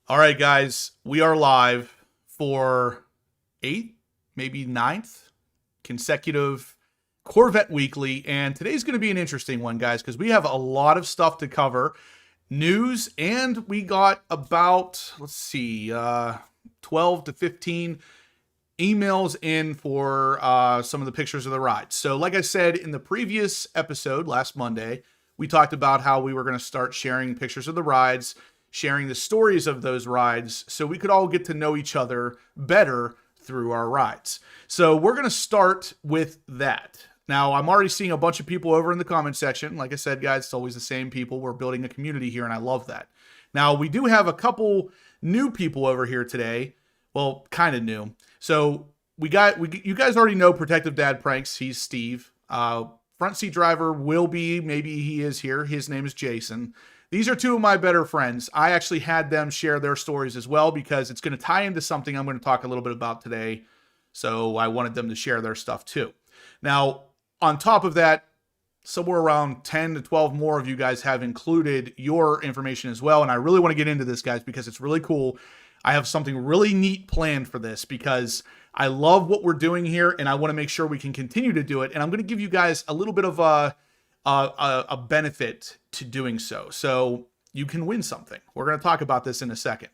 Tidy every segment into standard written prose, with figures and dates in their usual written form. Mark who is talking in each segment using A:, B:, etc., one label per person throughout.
A: All right, guys, we are live for 8th, maybe 9th consecutive Corvette Weekly, and today's going to be an interesting one, guys, because we have a lot of stuff to cover, news, and we got about, 12 to 15 emails in for some of the pictures of the rides. So like I said in the previous episode last Monday, we talked about how we were going to start sharing pictures of the rides, sharing the stories of those rides so we could all get to know each other better through our rides. So we're going to start with that. Now, I'm already seeing a bunch of people over in the comment section. Like I said, guys, it's always the same people. We're building a community here, and I love that. Now, we do have a couple new people over here today. Well, kind of new. So you guys already know Protective Dad Pranks. He's Steve. Front seat driver will be, maybe he is here. His name is Jason. These are two of my better friends. I actually had them share their stories as well because it's going to tie into something I'm going to talk a little bit about today. So I wanted them to share their stuff too. Now, on top of that, somewhere around 10 to 12 more of you guys have included your information as well. And I really want to get into this, guys, because it's really cool. I have something really neat planned for this because I love what we're doing here and I want to make sure we can continue to do it. And I'm going to give you guys a little bit of a benefit to doing so. So you can win something. We're going to talk about this in a second.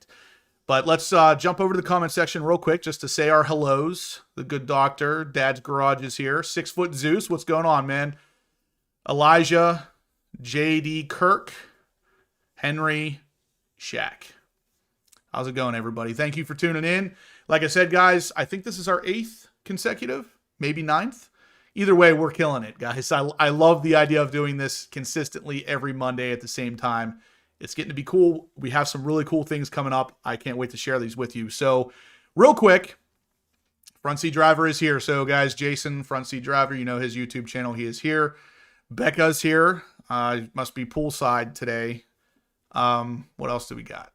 A: But let's jump over to the comment section real quick just to say our hellos. The good doctor, Dad's Garage is here. 6 Foot Zeus, what's going on, man? Elijah, JD Kirk, Henry, Shaq. How's it going, everybody? Thank you for tuning in. Like I said, guys, I think this is our 8th consecutive, maybe 9th. Either way, we're killing it, guys. I love the idea of doing this consistently every Monday at the same time. It's getting to be cool. We have some really cool things coming up. I can't wait to share these with you. So real quick, Front Seat Driver is here. So guys, Jason, Front Seat Driver, you know his YouTube channel. He is here. Becca's here. Must be poolside today. What else do we got?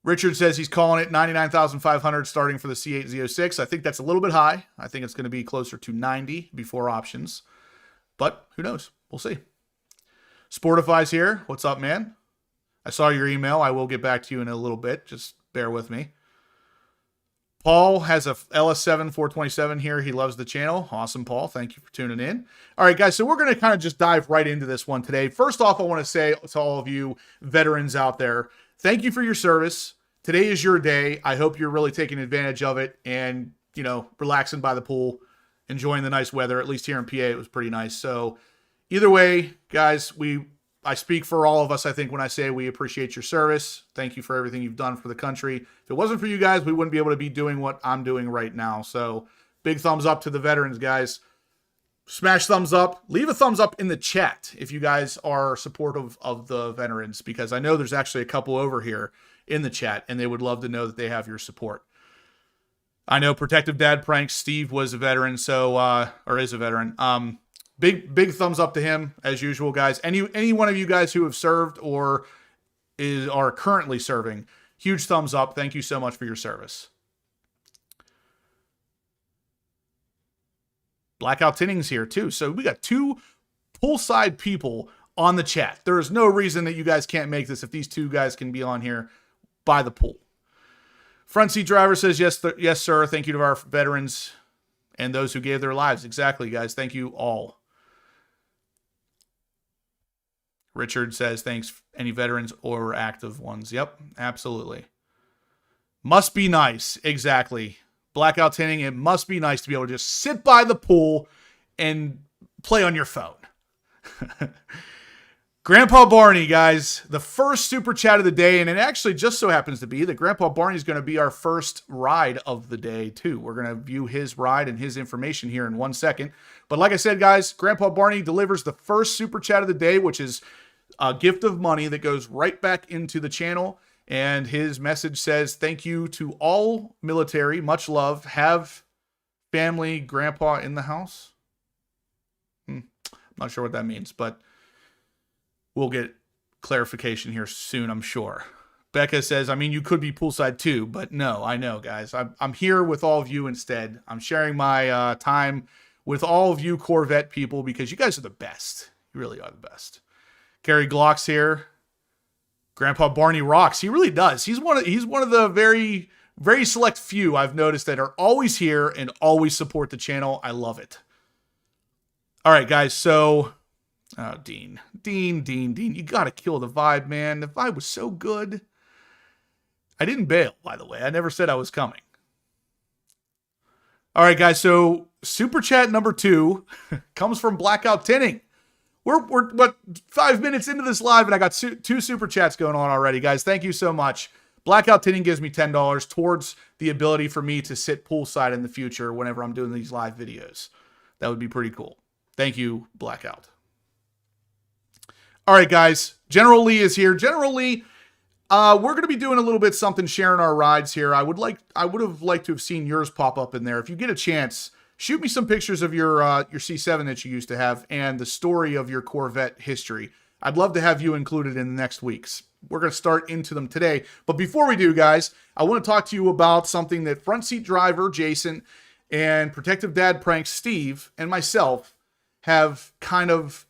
A: Richard says he's calling it 99,500 starting for the C8 Z06. I think that's a little bit high. I think it's going to be closer to 90 before options. But who knows? We'll see. Sportify's here. What's up, man? I saw your email. I will get back to you in a little bit. Just bear with me. Paul has a LS7 427 here. He loves the channel. Awesome, Paul. Thank you for tuning in. All right, guys, so we're going to kind of just dive right into this one today. First off, I want to say to all of you veterans out there, thank you for your service. Today is your day. I hope you're really taking advantage of it and, you know, relaxing by the pool, enjoying the nice weather. At least here in PA, it was pretty nice. So either way, guys, I speak for all of us, I think, when I say we appreciate your service. Thank you for everything you've done for the country. If it wasn't for you guys, we wouldn't be able to be doing what I'm doing right now. So big thumbs up to the veterans, guys. Smash thumbs up. Leave a thumbs up in the chat if you guys are supportive of the veterans, because I know there's actually a couple over here in the chat, and they would love to know that they have your support. I know Protective Dad Pranks, Steve was a veteran, so or is a veteran. Big thumbs up to him as usual, guys. Any one of you guys who have served or are currently serving, huge thumbs up. Thank you so much for your service. Blackout Tinning's here too. So we got 2 poolside people on the chat. There is no reason that you guys can't make this if these 2 guys can be on here by the pool. Front Seat Driver says, yes, yes, sir. Thank you to our veterans and those who gave their lives. Exactly, guys. Thank you all. Richard says, thanks, any veterans or active ones. Yep, absolutely. Must be nice. Exactly. Blackout Tinning, it must be nice to be able to just sit by the pool and play on your phone. Grandpa Barney, guys, the first super chat of the day, and it actually just so happens to be that Grandpa Barney is going to be our first ride of the day, too. We're going to view his ride and his information here in 1 second. But like I said, guys, Grandpa Barney delivers the first super chat of the day, which is a gift of money that goes right back into the channel. And his message says, thank you to all military. Much love. Have family grandpa in the house. I'm not sure what that means, but we'll get clarification here soon, I'm sure. Becca says, I mean, you could be poolside too, but no, I know, guys. I'm here with all of you instead. I'm sharing my time with all of you Corvette people because you guys are the best. You really are the best. Carrie Glock's here. Grandpa Barney rocks. He really does. He's one of the very select few I've noticed that are always here and always support the channel. I love it. All right, guys. So, oh, Dean, you gotta kill the vibe, man. The vibe was so good. I didn't bail, by the way. I never said I was coming. All right, guys. So, super chat number 2 comes from Blackout Tinting. We're what 5 minutes into this live, and I got 2 super chats going on already, guys. Thank you so much. Blackout Tinting gives me $10 towards the ability for me to sit poolside in the future whenever I'm doing these live videos. That would be pretty cool. Thank you, Blackout. All right, guys. General Lee is here. General Lee, we're going to be doing a little bit something, sharing our rides here. I would have liked to have seen yours pop up in there. If you get a chance, shoot me some pictures of your C7 that you used to have and the story of your Corvette history. I'd love to have you included in the next weeks. We're going to start into them today. But before we do, guys, I want to talk to you about something that Front Seat Driver Jason and Protective Dad Pranks Steve and myself have kind of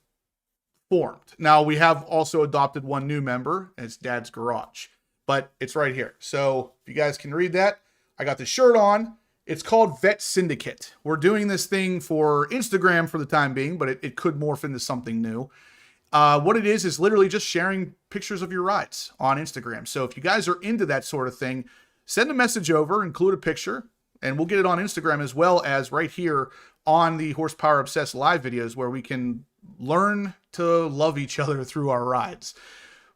A: formed. Now, we have also adopted one new member. It's Dad's Garage, but it's right here. So if you guys can read that, I got the shirt on. It's called Vet Syndicate. We're doing this thing for Instagram for the time being, but it could morph into something new. What it is literally just sharing pictures of your rides on Instagram. So if you guys are into that sort of thing, send a message over, include a picture, and we'll get it on Instagram as well as right here on the Horsepower Obsessed live videos where we can learn to love each other through our rides.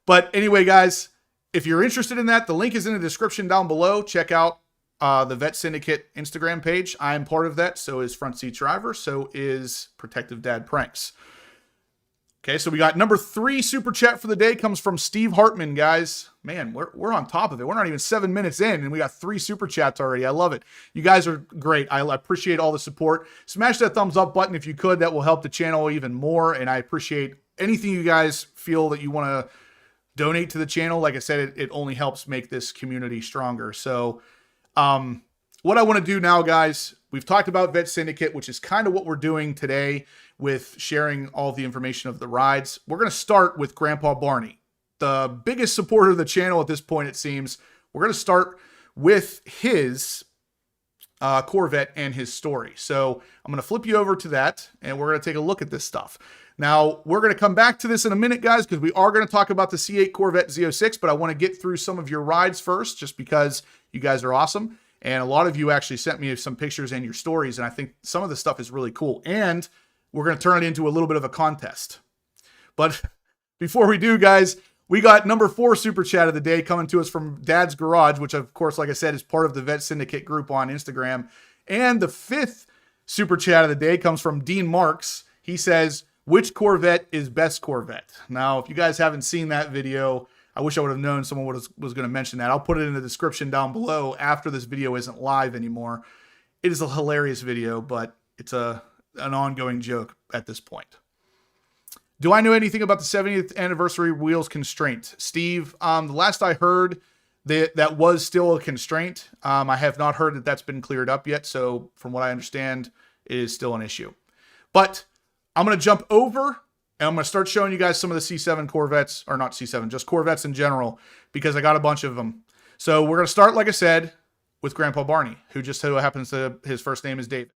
A: But anyway, guys, if you're interested in that, the link is in the description down below. Check out the Vet Syndicate Instagram page. I am part of that. So is Front Seat Driver. So is Protective Dad Pranks. Okay, so we got number 3 super chat for the day comes from Steve Hartman, guys. Man, we're on top of it. We're not even 7 minutes in, and we got 3 super chats already. I love it. You guys are great. I appreciate all the support. Smash that thumbs up button if you could. That will help the channel even more, and I appreciate anything you guys feel that you want to donate to the channel. Like I said, it only helps make this community stronger. So what I want to do now, guys, we've talked about Vet Syndicate, which is kind of what we're doing today with sharing all the information of the rides. We're going to start with Grandpa Barney, the biggest supporter of the channel at this point, it seems. We're going to start with his Corvette and his story. So I'm going to flip you over to that, and we're going to take a look at this stuff. Now, we're going to come back to this in a minute, guys, because we are going to talk about the C8 Corvette Z06, but I want to get through some of your rides first, just because you guys are awesome. And a lot of you actually sent me some pictures and your stories, and I think some of the stuff is really cool. And we're going to turn it into a little bit of a contest. But before we do, guys, we got number 4 super chat of the day coming to us from Dad's Garage, which, of course, like I said, is part of the Vet Syndicate group on Instagram. And the 5th super chat of the day comes from Dean Marks. He says, which Corvette is best Corvette? Now, if you guys haven't seen that video, I wish I would have known someone was going to mention that. I'll put it in the description down below after this video isn't live anymore. It is a hilarious video, but it's an ongoing joke at this point. Do I know anything about the 70th anniversary wheels constraint? Steve, the last I heard, that was still a constraint. I have not heard that that's been cleared up yet. So from what I understand, it is still an issue. But I'm going to jump over and I'm going to start showing you guys some of the C7 Corvettes, or not C7, just Corvettes in general, because I got a bunch of them. So we're going to start, like I said, with Grandpa Barney, who just so happens to, his first name is David.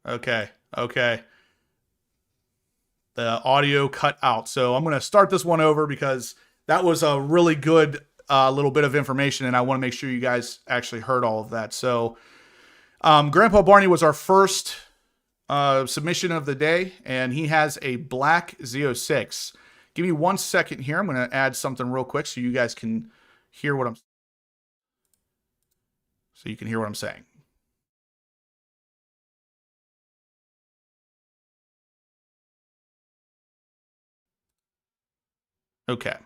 A: Okay. Okay. The audio cut out. So I'm going to start this one over because that was a really good little bit of information, and I want to make sure you guys actually heard all of that. So Grandpa Barney was our first submission of the day, and he has a black Z06. Give me 1 second here. I'm going to add something real quick so you guys can hear what I'm saying. Okay.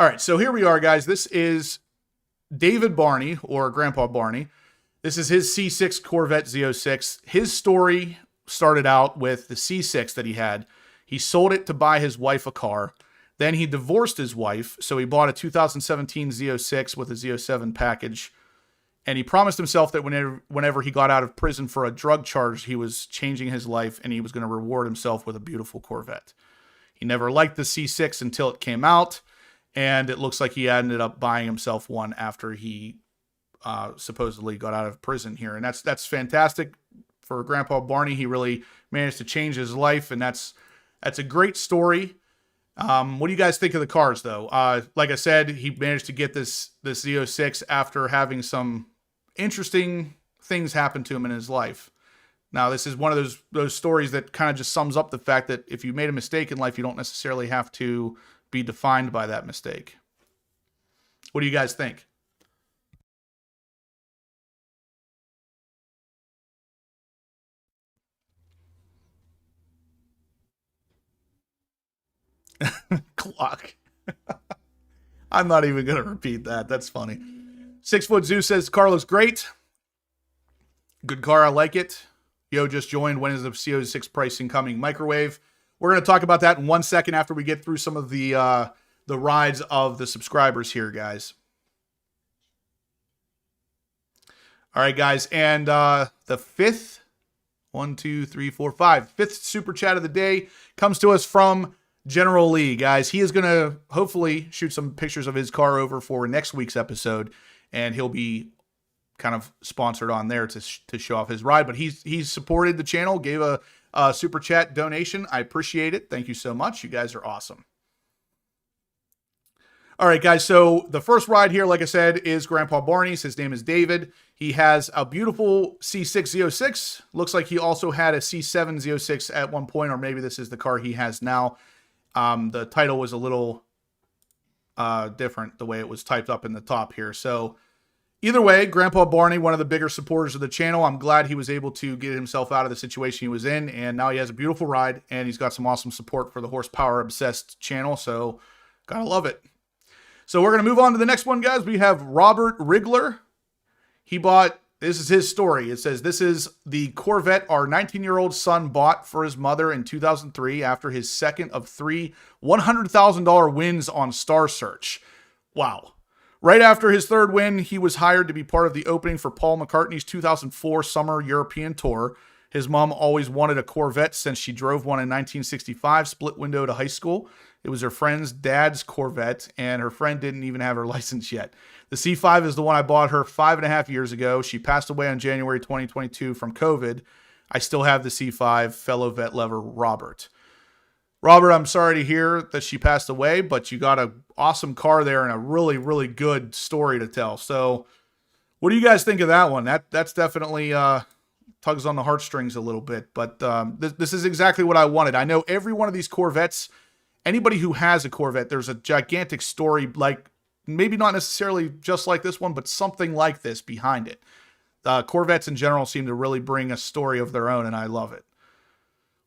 A: All right, so here we are, guys. This is David Barney, or Grandpa Barney. This is his C6 Corvette Z06. His story started out with the C6 that he had. He sold it to buy his wife a car. Then he divorced his wife, so he bought a 2017 Z06 with a Z07 package. And he promised himself that whenever he got out of prison for a drug charge, he was changing his life and he was going to reward himself with a beautiful Corvette. He never liked the C6 until it came out, and it looks like he ended up buying himself one after he supposedly got out of prison here. And that's fantastic for Grandpa Barney. He really managed to change his life, and that's a great story. What do you guys think of the cars, though? Like I said, he managed to get this Z06 after having some interesting things happen to him in his life. Now, this is one of those stories that kind of just sums up the fact that if you made a mistake in life, you don't necessarily have to be defined by that mistake. What do you guys think? Clock. I'm not even going to repeat that. That's funny. 6 Foot Zoo says, car looks great. Good car. I like it. Yo just joined. When is the C06 pricing coming? Microwave. We're going to talk about that in 1 second after we get through some of the rides of the subscribers here, guys. All right, guys. And the fifth super chat of the day comes to us from General Lee, guys. He is going to hopefully shoot some pictures of his car over for next week's episode, and he'll be kind of sponsored on there to show off his ride. But he's supported the channel, gave a super chat donation. I appreciate it. Thank you so much. You guys are awesome. All right, guys. So the first ride here, like I said, is Grandpa Barney's. His name is David. He has a beautiful C6 Z06. Looks like he also had a C7 Z06 at one point, or maybe this is the car he has now. The title was a little different the way it was typed up in the top here. So either way, Grandpa Barney, one of the bigger supporters of the channel. I'm glad he was able to get himself out of the situation he was in, and now he has a beautiful ride, and he's got some awesome support for the horsepower obsessed channel. So gotta love it. So we're going to move on to the next one, guys. We have Robert Rigler. He bought, this is his story. It says, this is the Corvette our 19-year-old son bought for his mother in 2003 after his second of 3 $100,000 wins on Star Search. Wow. Right after his third win, he was hired to be part of the opening for Paul McCartney's 2004 Summer European Tour. His mom always wanted a Corvette since she drove one in 1965, split window to high school. It was her friend's dad's Corvette, and her friend didn't even have her license yet. The C5 is the one I bought her 5.5 years ago. She passed away on January 2022 from COVID. I still have the C5, fellow vet lover, Robert. Robert, I'm sorry to hear that she passed away, but you got an awesome car there and a really, really good story to tell. So what do you guys think of that one? That's definitely tugs on the heartstrings a little bit, but this is exactly what I wanted. I know every one of these Corvettes, anybody who has a Corvette, there's a gigantic story, like maybe not necessarily just like this one, but something like this behind it. Corvettes in general seem to really bring a story of their own, and I love it.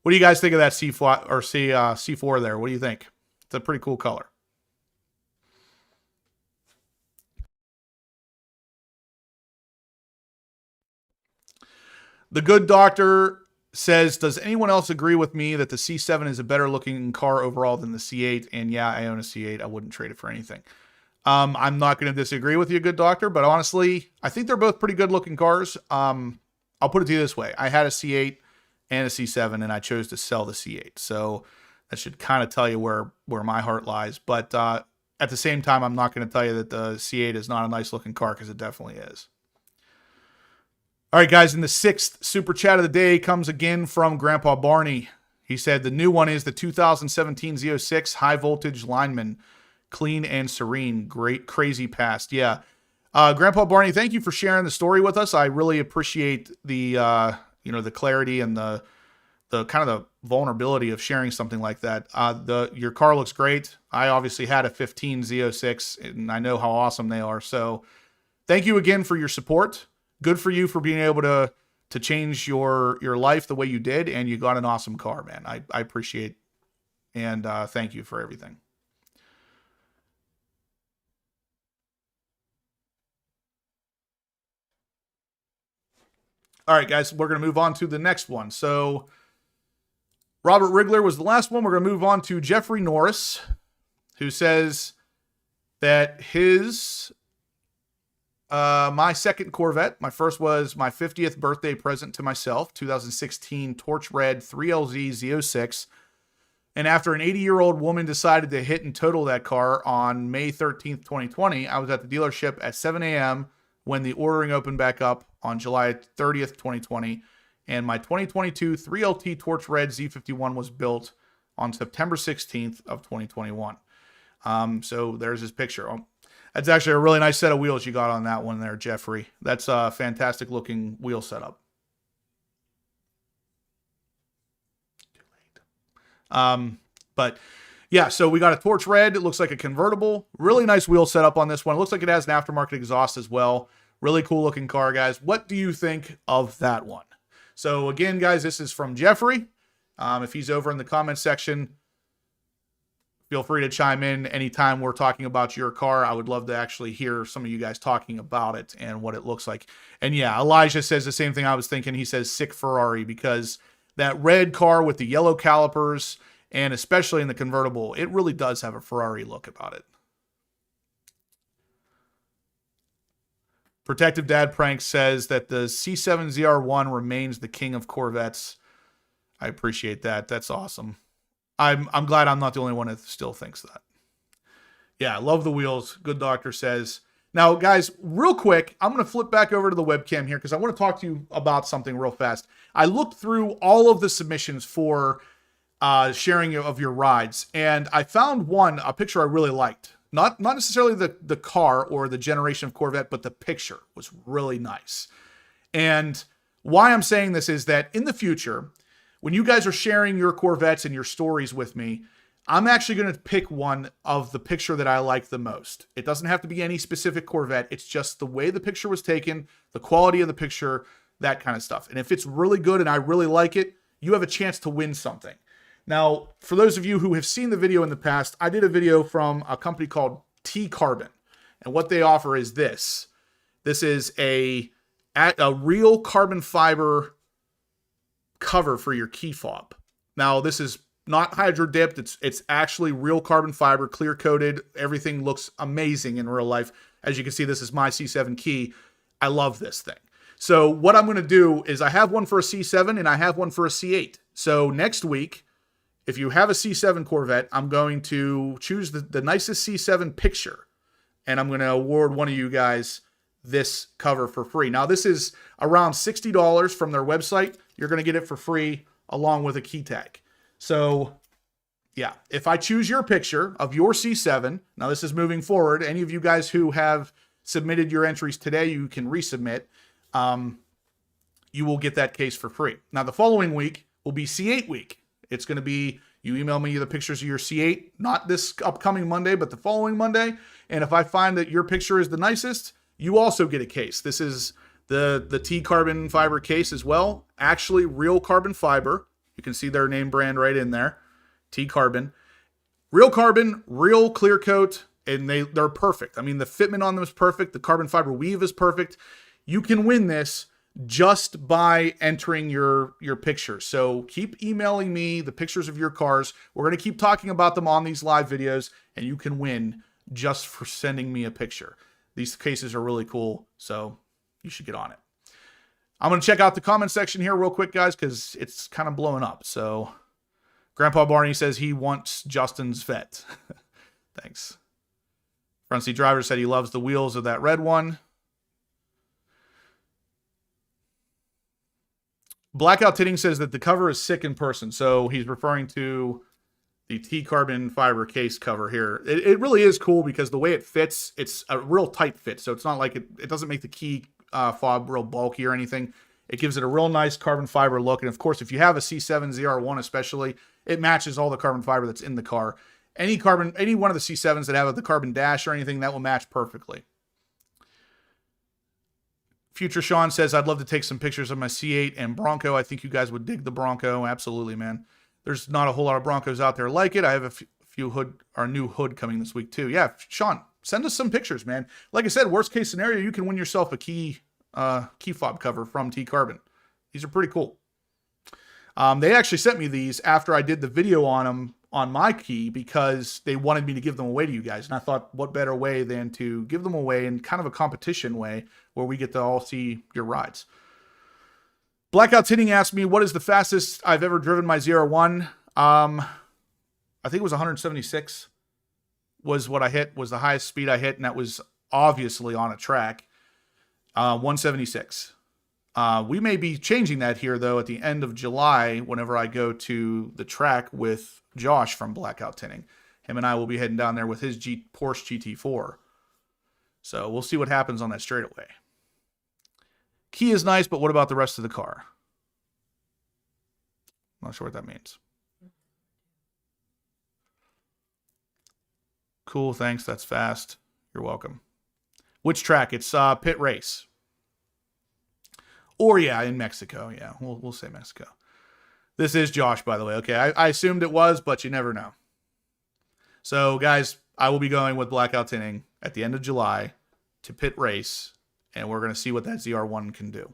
A: What do you guys think of that C4 or C4 there? What do you think? It's a pretty cool color. The Good Doctor says, does anyone else agree with me that the C7 is a better looking car overall than the C8? And yeah, I own a C8. I wouldn't trade it for anything. I'm not going to disagree with you, Good Doctor, but honestly, I think they're both pretty good looking cars. I'll put it to you this way. I had a C8 and a C7, and I chose to sell the C8. So that should kind of tell you where my heart lies. But at the same time, I'm not going to tell you that the C8 is not a nice looking car, because it definitely is. All right, guys, and the 6th super chat of the day comes again from Grandpa Barney. He said the new one is the 2017 Z06 high voltage lineman. Clean and serene. Great, crazy past. Yeah. Grandpa Barney, thank you for sharing the story with us. I really appreciate the, the clarity and the kind of the vulnerability of sharing something like that. Your car looks great. I obviously had a 15 Z06 and I know how awesome they are. So thank you again for your support. Good for you for being able to change your life the way you did. And you got an awesome car, man. I appreciate and thank you for everything. All right, guys, we're going to move on to the next one. So Robert Rigler was the last one. We're going to move on to Jeffrey Norris, who says that his, my second Corvette, my first was my 50th birthday present to myself, 2016 Torch Red 3LZ Z06. And after an 80-year-old woman decided to hit and total that car on May 13th, 2020, I was at the dealership at 7 a.m. when the ordering opened back up on July 30th, 2020. And my 2022 3LT Torch Red Z51 was built on September 16th of 2021. So there's his picture. That's actually a really nice set of wheels you got on that one there, Jeffrey. That's a fantastic looking wheel setup. But yeah, so we got a Torch Red. It looks like a convertible. Really nice wheel setup on this one. It looks like it has an aftermarket exhaust as well. Really cool looking car, guys. What do you think of that one? So again, guys, this is from Jeffrey. If he's over in the comment section, feel free to chime in anytime we're talking about your car. I would love to actually hear some of you guys talking about it and what it looks like. And yeah, Elijah says the same thing I was thinking. He says sick Ferrari, because that red car with the yellow calipers, and especially in the convertible, it really does have a Ferrari look about it. Protective Dad Prank says that the C7 ZR1 remains the king of Corvettes. I appreciate that. That's awesome. I'm glad I'm not the only one that still thinks that. Yeah, love the wheels. Good Doctor says. Now, guys, real quick, I'm going to flip back over to the webcam here because I want to talk to you about something real fast. I looked through all of the submissions for sharing of your rides, and I found a picture I really liked. Not necessarily the car or the generation of Corvette, but the picture was really nice. And why I'm saying this is that in the future, when you guys are sharing your Corvettes and your stories with me, I'm actually going to pick one of the picture that I like the most. It doesn't have to be any specific Corvette. It's just the way the picture was taken, the quality of the picture, that kind of stuff. And if it's really good and I really like it, you have a chance to win something. Now, for those of you who have seen the video in the past, I did a video from a company called T-Carbon. And what they offer is this. This is a real carbon fiber cover for your key fob. Now, this is not hydro dipped. It's actually real carbon fiber, clear coated. Everything looks amazing in real life. As you can see, this is my C7 key. I love this thing. So what I'm going to do is I have one for a C7 and I have one for a C8. So next week, if you have a C7 Corvette, I'm going to choose the nicest C7 picture, and I'm going to award one of you guys this cover for free. Now, this is around $60 from their website. You're going to get it for free along with a key tag. So, yeah, if I choose your picture of your C7, now this is moving forward. Any of you guys who have submitted your entries today, you can resubmit. You will get that case for free. Now, the following week will be C8 week. It's going to be, you email me the pictures of your C8, not this upcoming Monday, but the following Monday. And if I find that your picture is the nicest, you also get a case. This is the T-carbon fiber case as well. Actually, real carbon fiber. You can see their name brand right in there. T-carbon. Real carbon, real clear coat, and they're perfect. I mean, the fitment on them is perfect. The carbon fiber weave is perfect. You can win this just by entering your pictures. So keep emailing me the pictures of your cars. We're going to keep talking about them on these live videos, and you can win just for sending me a picture. These cases are really cool, so you should get on it. I'm going to check out the comment section here real quick, guys, because it's kind of blowing up. So Grandpa Barney says he wants Justin's vet. Thanks. Front seat driver said he loves the wheels of that red one. Blackout Tinting says that the cover is sick in person. So he's referring to the T-carbon fiber case cover here. It really is cool because the way it fits, it's a real tight fit. So it's not like it doesn't make the key fob real bulky or anything. It gives it a real nice carbon fiber look. And of course, if you have a C7 ZR1 especially, it matches all the carbon fiber that's in the car. Any one of the C7s that have the carbon dash or anything, that will match perfectly. Future Sean says, I'd love to take some pictures of my C8 and Bronco. I think you guys would dig the Bronco. Absolutely, man. There's not a whole lot of Broncos out there like it. I have a new hood coming this week too. Yeah, Sean, send us some pictures, man. Like I said, worst case scenario, you can win yourself a key fob cover from T-Carbon. These are pretty cool. They actually sent me these after I did the video on them on my key because they wanted me to give them away to you guys. And I thought, what better way than to give them away in kind of a competition way where we get to all see your rides. Blackout Tinting asked me, what is the fastest I've ever driven my ZR1? I think it was 176 was what I hit, was the highest speed I hit, and that was obviously on a track. 176. We may be changing that here, though, at the end of July whenever I go to the track with Josh from Blackout Tinting. Him and I will be heading down there with his Porsche GT4. So we'll see what happens on that straightaway. Key is nice, but what about the rest of the car? Not sure what that means. Cool, thanks. That's fast. You're welcome. Which track? It's Pit Race. Or, yeah, in Mexico. Yeah, we'll say Mexico. This is Josh, by the way. Okay, I assumed it was, but you never know. So, guys, I will be going with Blackout Tinting at the end of July to Pit Race, and we're going to see what that ZR1 can do.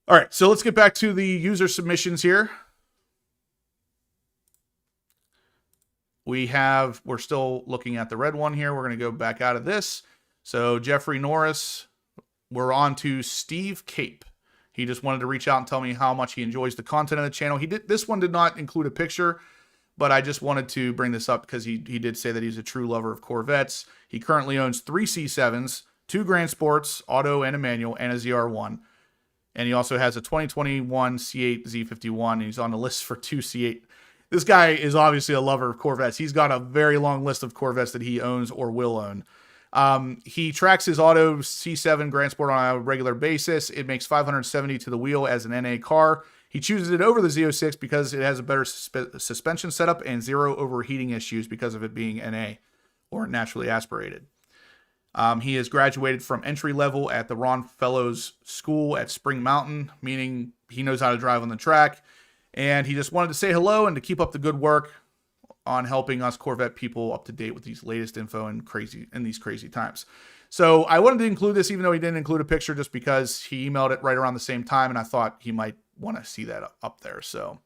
A: All right, so let's get back to the user submissions here. We're still looking at the red one here. We're going to go back out of this. So, Jeffrey Norris, we're on to Steve Cape. He just wanted to reach out and tell me how much he enjoys the content of the channel. This one did not include a picture, but I just wanted to bring this up because he did say that he's a true lover of Corvettes. He currently owns 3 C7s, 2 Grand Sports, auto and a manual, and a ZR1. And he also has a 2021 C8 Z51, and he's on the list for 2 C8. This guy is obviously a lover of Corvettes. He's got a very long list of Corvettes that he owns or will own. He tracks his auto C7 Grand Sport on a regular basis. It makes 570 to the wheel as an NA car. He chooses it over the Z06 because it has a better suspension setup and 0 overheating issues because of it being NA or naturally aspirated. He has graduated from entry level at the Ron Fellows School at Spring Mountain, meaning he knows how to drive on the track. And he just wanted to say hello and to keep up the good work on helping us Corvette people up to date with these latest info in these crazy times. So I wanted to include this, even though he didn't include a picture, just because he emailed it right around the same time, and I thought he might want to see that up there. So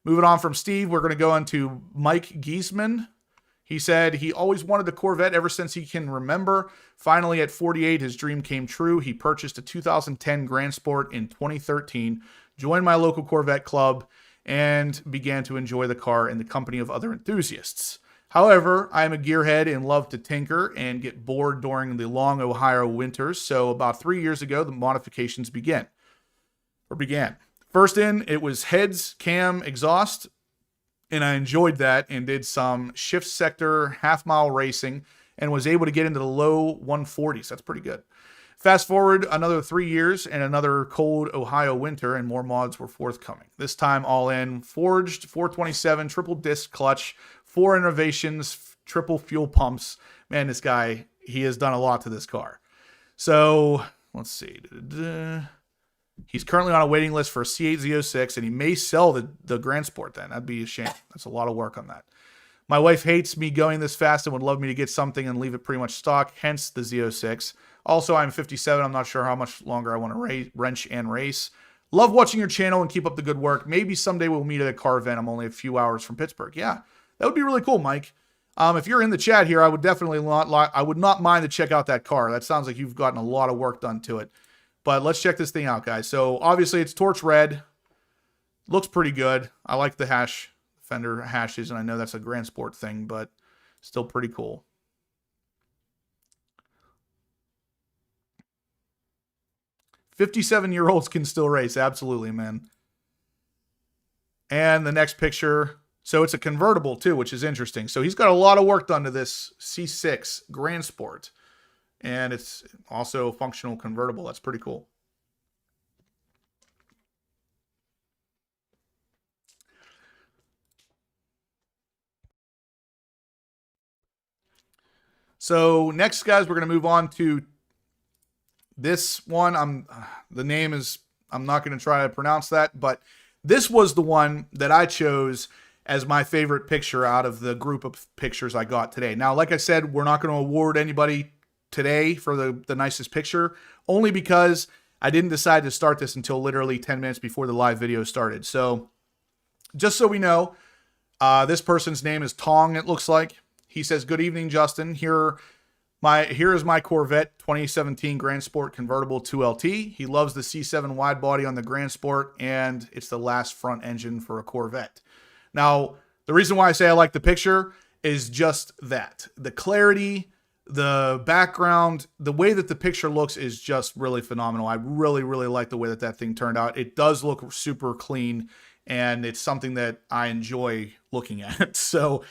A: moving on from Steve, we're going to go on to Mike Giesman. He said he always wanted a Corvette ever since he can remember. Finally, at 48, his dream came true. He purchased a 2010 Grand Sport in 2013, joined my local Corvette club, and began to enjoy the car in the company of other enthusiasts. However, I am a gearhead and love to tinker and get bored during the long Ohio winters, so about 3 years ago, the modifications began. First in, it was heads, cam, exhaust, and I enjoyed that and did some shift sector half-mile racing and was able to get into the low 140s. That's pretty good. Fast forward another 3 years and another cold Ohio winter, and more mods were forthcoming. This time all in, forged 427, triple disc clutch, 4 innovations, triple fuel pumps. Man, this guy, he has done a lot to this car. So, let's see. He's currently on a waiting list for a C8 Z06, and he may sell the Grand Sport then. That'd be a shame. That's a lot of work on that. My wife hates me going this fast and would love me to get something and leave it pretty much stock, hence the Z06. Also, I'm 57. I'm not sure how much longer I want to wrench and race. Love watching your channel and keep up the good work. Maybe someday we'll meet at a car event. I'm only a few hours from Pittsburgh. Yeah, that would be really cool, Mike. If you're in the chat here, I would not mind to check out that car. That sounds like you've gotten a lot of work done to it. But let's check this thing out, guys. So obviously it's torch red. Looks pretty good. I like the fender hashes, and I know that's a Grand Sport thing, but still pretty cool. 57-year-olds can still race. Absolutely, man. And the next picture, so it's a convertible too, which is interesting. So he's got a lot of work done to this C6 Grand Sport. And it's also a functional convertible. That's pretty cool. So next, guys, we're going to move on to this one. The name is, I'm not going to try to pronounce that, but this was the one that I chose as my favorite picture out of the group of pictures I got today. Now, like I said, we're not going to award anybody today for the nicest picture, only because I didn't decide to start this until literally 10 minutes before the live video started. So just so we know, this person's name is Tong, it looks like. He says, good evening, Justin. Here is my Corvette 2017 Grand Sport convertible 2LT. He loves the C7 wide body on the Grand Sport, and it's the last front engine for a Corvette. Now, the reason why I say I like the picture is just that. The clarity, the background, the way that the picture looks is just really phenomenal. I really, really like the way that that thing turned out. It does look super clean, and it's something that I enjoy looking at. So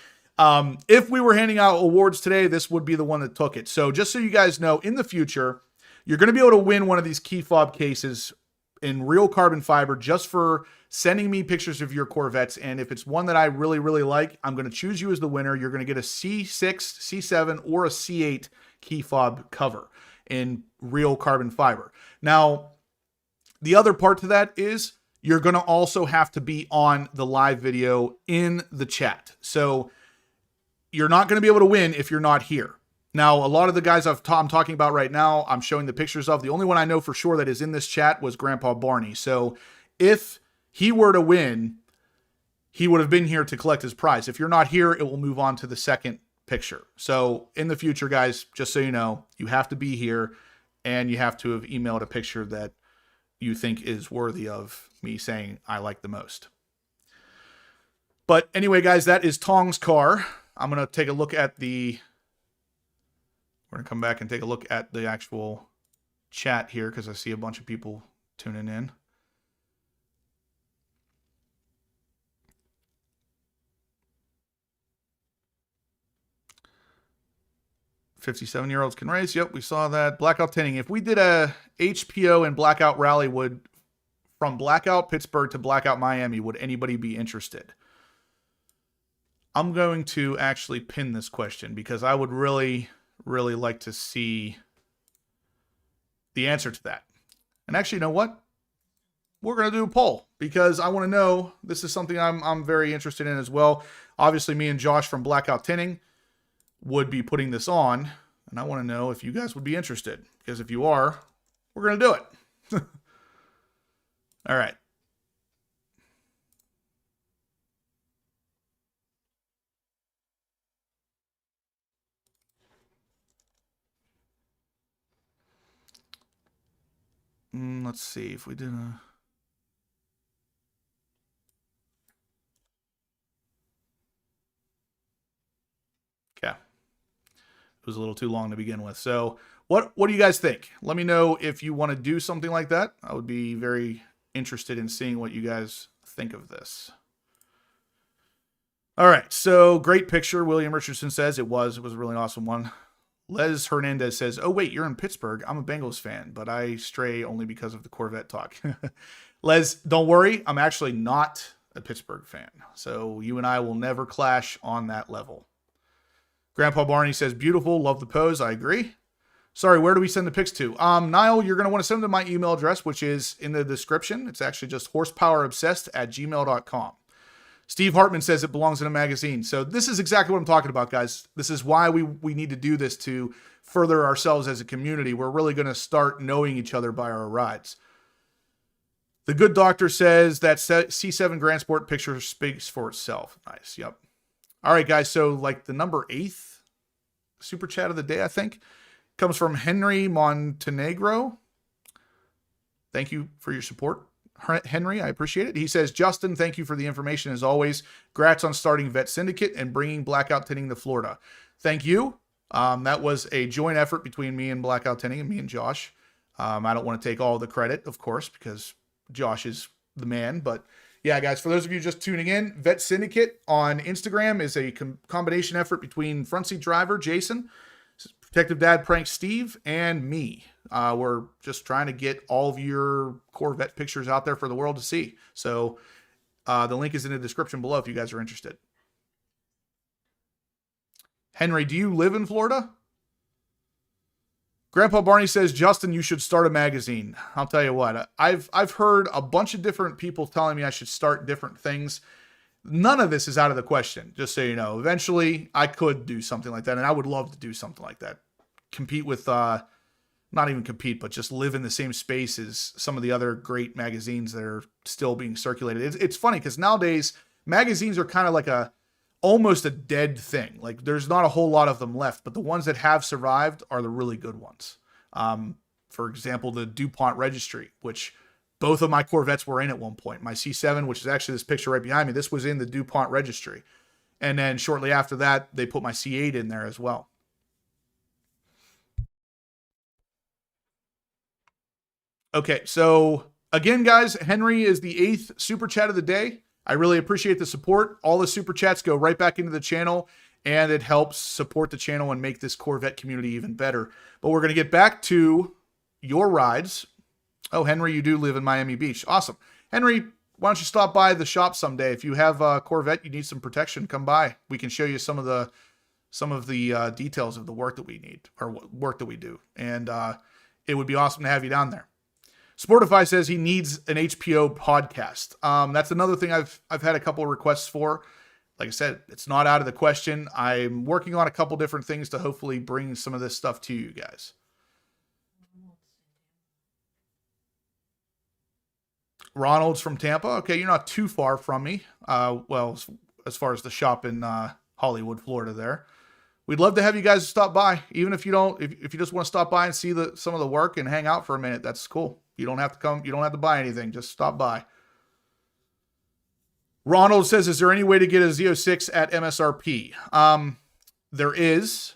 A: if we were handing out awards today, this would be the one that took it. So just so you guys know, in the future, you're going to be able to win one of these key fob cases in real carbon fiber just for sending me pictures of your Corvettes. And if it's one that I really, really like, I'm going to choose you as the winner. You're going to get a C6, C7, or a C8 key fob cover in real carbon fiber. Now, the other part to that is you're going to also have to be on the live video in the chat. So you're not going to be able to win if you're not here. Now, a lot of the guys I'm talking about right now, I'm showing the pictures of. The only one I know for sure that is in this chat was Grandpa Barney. So if he were to win, he would have been here to collect his prize. If you're not here, it will move on to the second picture. So in the future, guys, just so you know, you have to be here and you have to have emailed a picture that you think is worthy of me saying I like the most. But anyway, guys, that is Tong's car. I'm going to take a look at we're going to come back and take a look at the actual chat here because I see a bunch of people tuning in. "57-year-olds can race." Yep, we saw that. Blackout tinting. If we did a HPO and blackout rally from blackout Pittsburgh to blackout Miami, would anybody be interested? I'm going to actually pin this question because I would really, really like to see the answer to that. And actually, you know what? We're going to do a poll because I want to know. This is something I'm very interested in as well. Obviously, me and Josh from Blackout Tinting would be putting this on, and I want to know if you guys would be interested, because if you are, we're going to do it. All right. Let's see if we did a... Okay. It was a little too long to begin with. So what do you guys think? Let me know if you want to do something like that. I would be very interested in seeing what you guys think of this. All right. So great picture. William Richardson says it was a really awesome one. Les Hernandez says, "Oh, wait, you're in Pittsburgh. I'm a Bengals fan, but I stray only because of the Corvette talk." Les, don't worry. I'm actually not a Pittsburgh fan. So you and I will never clash on that level. Grandpa Barney says, "Beautiful. Love the pose." I agree. Sorry, where do we send the pics to? Niall, you're going to want to send them to my email address, which is in the description. It's actually just horsepowerobsessed@gmail.com. Steve Hartman says it belongs in a magazine. So this is exactly what I'm talking about, guys. This is why we need to do this to further ourselves as a community. We're really going to start knowing each other by our rides. The good doctor says that C7 Grand Sport picture speaks for itself. Nice. Yep. All right, guys. So like the number 8th super chat of the day, I think, comes from Henry Montenegro. Thank you for your support, Henry. I appreciate it. He says, "Justin, thank you for the information as always. Congrats on starting Vet Syndicate and bringing Blackout Tinting to Florida." Thank you. That was a joint effort between me and Blackout Tinting and me and Josh. I don't want to take all the credit, of course, because Josh is the man. But yeah, guys, for those of you just tuning in, Vet Syndicate on Instagram is a combination effort between front seat driver Jason, Protective Dad Prank Steve, and me. We're just trying to get all of your Corvette pictures out there for the world to see. So the link is in the description below if you guys are interested. Henry, do you live in Florida? Grandpa Barney says, Justin, you should start a magazine. I'll tell you what, I've heard a bunch of different people telling me I should start different things. None of this is out of the question, just so you know. Eventually, I could do something like that, and I would love to do something like that. Compete with, not even compete, but just live in the same space as some of the other great magazines that are still being circulated. It's funny, because nowadays, magazines are kind of like almost a dead thing. Like, there's not a whole lot of them left, but the ones that have survived are the really good ones. For example, the DuPont Registry, which both of my Corvettes were in at one point. My C7, which is actually this picture right behind me, this was in the DuPont Registry. And then shortly after that, they put my C8 in there as well. Okay, so again, guys, Henry is the 8th Super Chat of the day. I really appreciate the support. All the Super Chats go right back into the channel, and it helps support the channel and make this Corvette community even better. But we're going to get back to your rides. Oh, Henry, you do live in Miami Beach. Awesome. Henry, why don't you stop by the shop someday? If you have a Corvette, you need some protection, come by. We can show you some of the details of the work that we need, or work that we do. And it would be awesome to have you down there. Sportify says he needs an HPO podcast. That's another thing I've had a couple of requests for. Like I said, it's not out of the question. I'm working on a couple different things to hopefully bring some of this stuff to you guys. Ronald's from Tampa. Okay, you're not too far from me. Well, as far as the shop in Hollywood, Florida there. We'd love to have you guys stop by. Even if you don't, if you just want to stop by and see some of the work and hang out for a minute, that's cool. You don't have to come. You don't have to buy anything. Just stop by. Ronald says, is there any way to get a Z06 at MSRP? There is.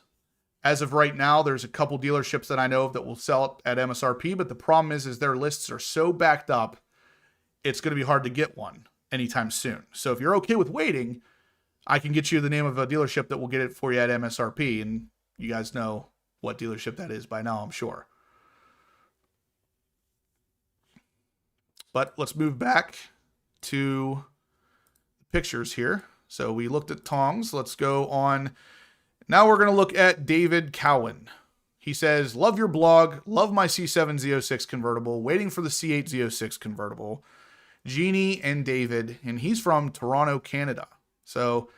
A: As of right now, there's a couple dealerships that I know of that will sell it at MSRP, but the problem is their lists are so backed up, it's going to be hard to get one anytime soon. So if you're okay with waiting, I can get you the name of a dealership that will get it for you at MSRP, and you guys know what dealership that is by now, I'm sure. But let's move back to pictures here. So we looked at Tongs. Let's go on. Now we're going to look at David Cowan. He says, love your blog. Love my C7 Z06 convertible. Waiting for the C8 Z06 convertible. Jeannie and David. And he's from Toronto, Canada. So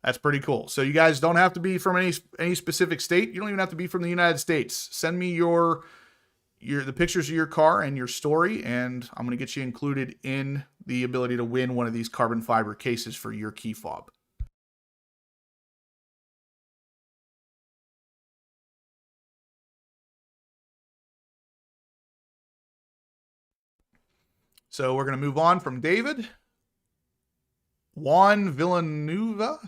A: that's pretty cool. So you guys don't have to be from any specific state. You don't even have to be from the United States. Send me the pictures of your car and your story, and I'm going to get you included in the ability to win one of these carbon fiber cases for your key fob. So we're going to move on from David. Juan Villanueva.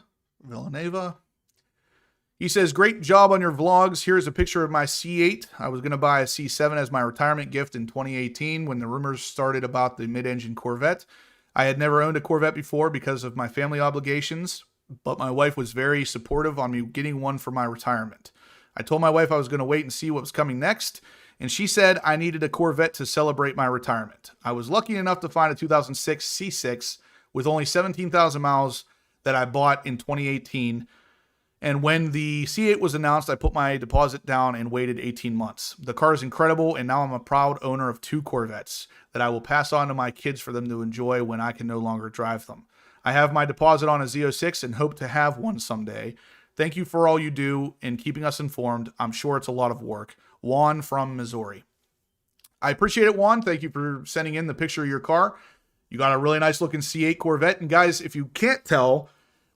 A: He says, great job on your vlogs. Here's a picture of my C8. I was going to buy a C7 as my retirement gift in 2018 when the rumors started about the mid-engine Corvette. I had never owned a Corvette before because of my family obligations, but my wife was very supportive on me getting one for my retirement. I told my wife I was going to wait and see what was coming next, and she said I needed a Corvette to celebrate my retirement. I was lucky enough to find a 2006 C6 with only 17,000 miles that I bought in 2018. And when the C8 was announced, I put my deposit down and waited 18 months. The car is incredible, and now I'm a proud owner of 2 Corvettes that I will pass on to my kids for them to enjoy when I can no longer drive them. I have my deposit on a Z06 and hope to have one someday. Thank you for all you do in keeping us informed. I'm sure it's a lot of work. Juan from Missouri. I appreciate it, Juan. Thank you for sending in the picture of your car. You got a really nice looking C8 Corvette. And guys, if you can't tell,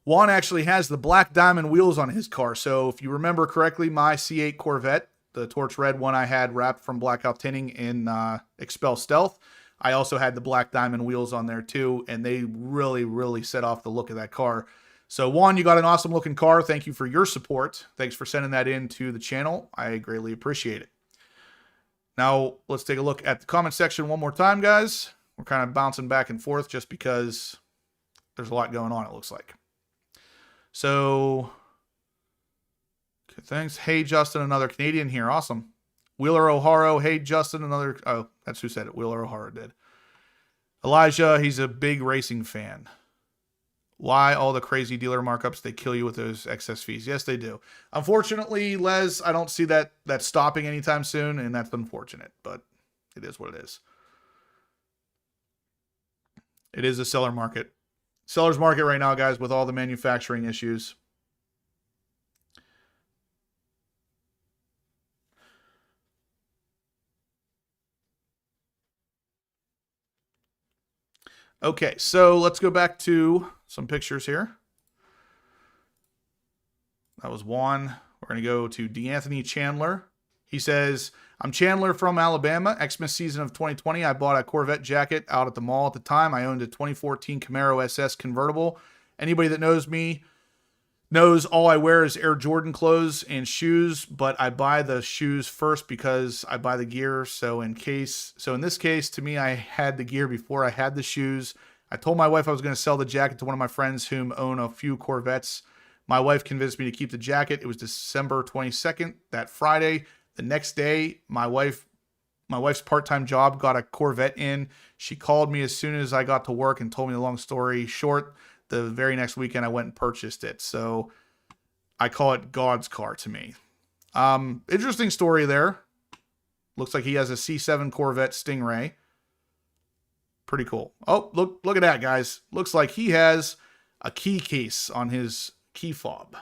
A: Juan actually has the black diamond wheels on his car. So if you remember correctly, my C8 Corvette, the torch red one I had wrapped from blackout tinting in XPEL Stealth, I also had the black diamond wheels on there too, and they really, really set off the look of that car. So Juan, you got an awesome looking car. Thank you for your support. Thanks for sending that in to the channel. I greatly appreciate it. Now, let's take a look at the comment section one more time, guys. We're kind of bouncing back and forth just because there's a lot going on, it looks like. So, okay, thanks. Hey, Justin, another Canadian here. Awesome. Wheeler O'Hara. Hey, Justin, another... Oh, that's who said it. Wheeler O'Hara did. Elijah, he's a big racing fan. Why all the crazy dealer markups? They kill you with those excess fees. Yes, they do. Unfortunately, Les, I don't see that stopping anytime soon, and that's unfortunate, but it is what it is. It is a seller market. Seller's market right now, guys, with all the manufacturing issues. Okay, so let's go back to some pictures here. That was Juan. We're going to go to D'Anthony Chandler. He says, I'm Chandler from Alabama. Xmas season of 2020. I bought a Corvette jacket out at the mall at the time. I owned a 2014 Camaro SS convertible. Anybody that knows me knows all I wear is Air Jordan clothes and shoes, but I buy the shoes first because I buy the gear. So in this case, to me, I had the gear before I had the shoes. I told my wife I was going to sell the jacket to one of my friends whom own a few Corvettes. My wife convinced me to keep the jacket. It was December 22nd, that Friday. The next day, my wife's part-time job got a Corvette in. She called me as soon as I got to work and told me the long story short. The very next weekend, I went and purchased it. So I call it God's car to me. Interesting story there. Looks like he has a C7 Corvette Stingray. Pretty cool. Oh, look at that, guys. Looks like he has a key case on his key fob.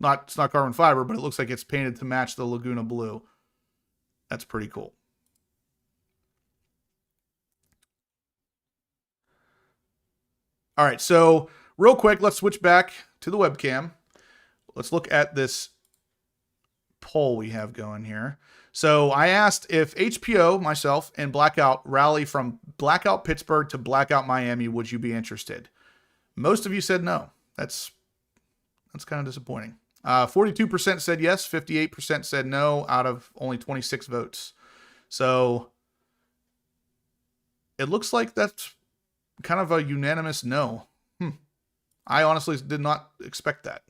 A: It's not carbon fiber, but it looks like it's painted to match the Laguna blue. That's pretty cool. All right, so real quick, let's switch back to the webcam. Let's look at this poll we have going here. So I asked if HPO, myself, and Blackout rally from Blackout Pittsburgh to Blackout Miami, would you be interested? Most of you said no. That's kind of disappointing. 42% said yes, 58% said no out of only 26 votes. So it looks like that's kind of a unanimous no. I honestly did not expect that.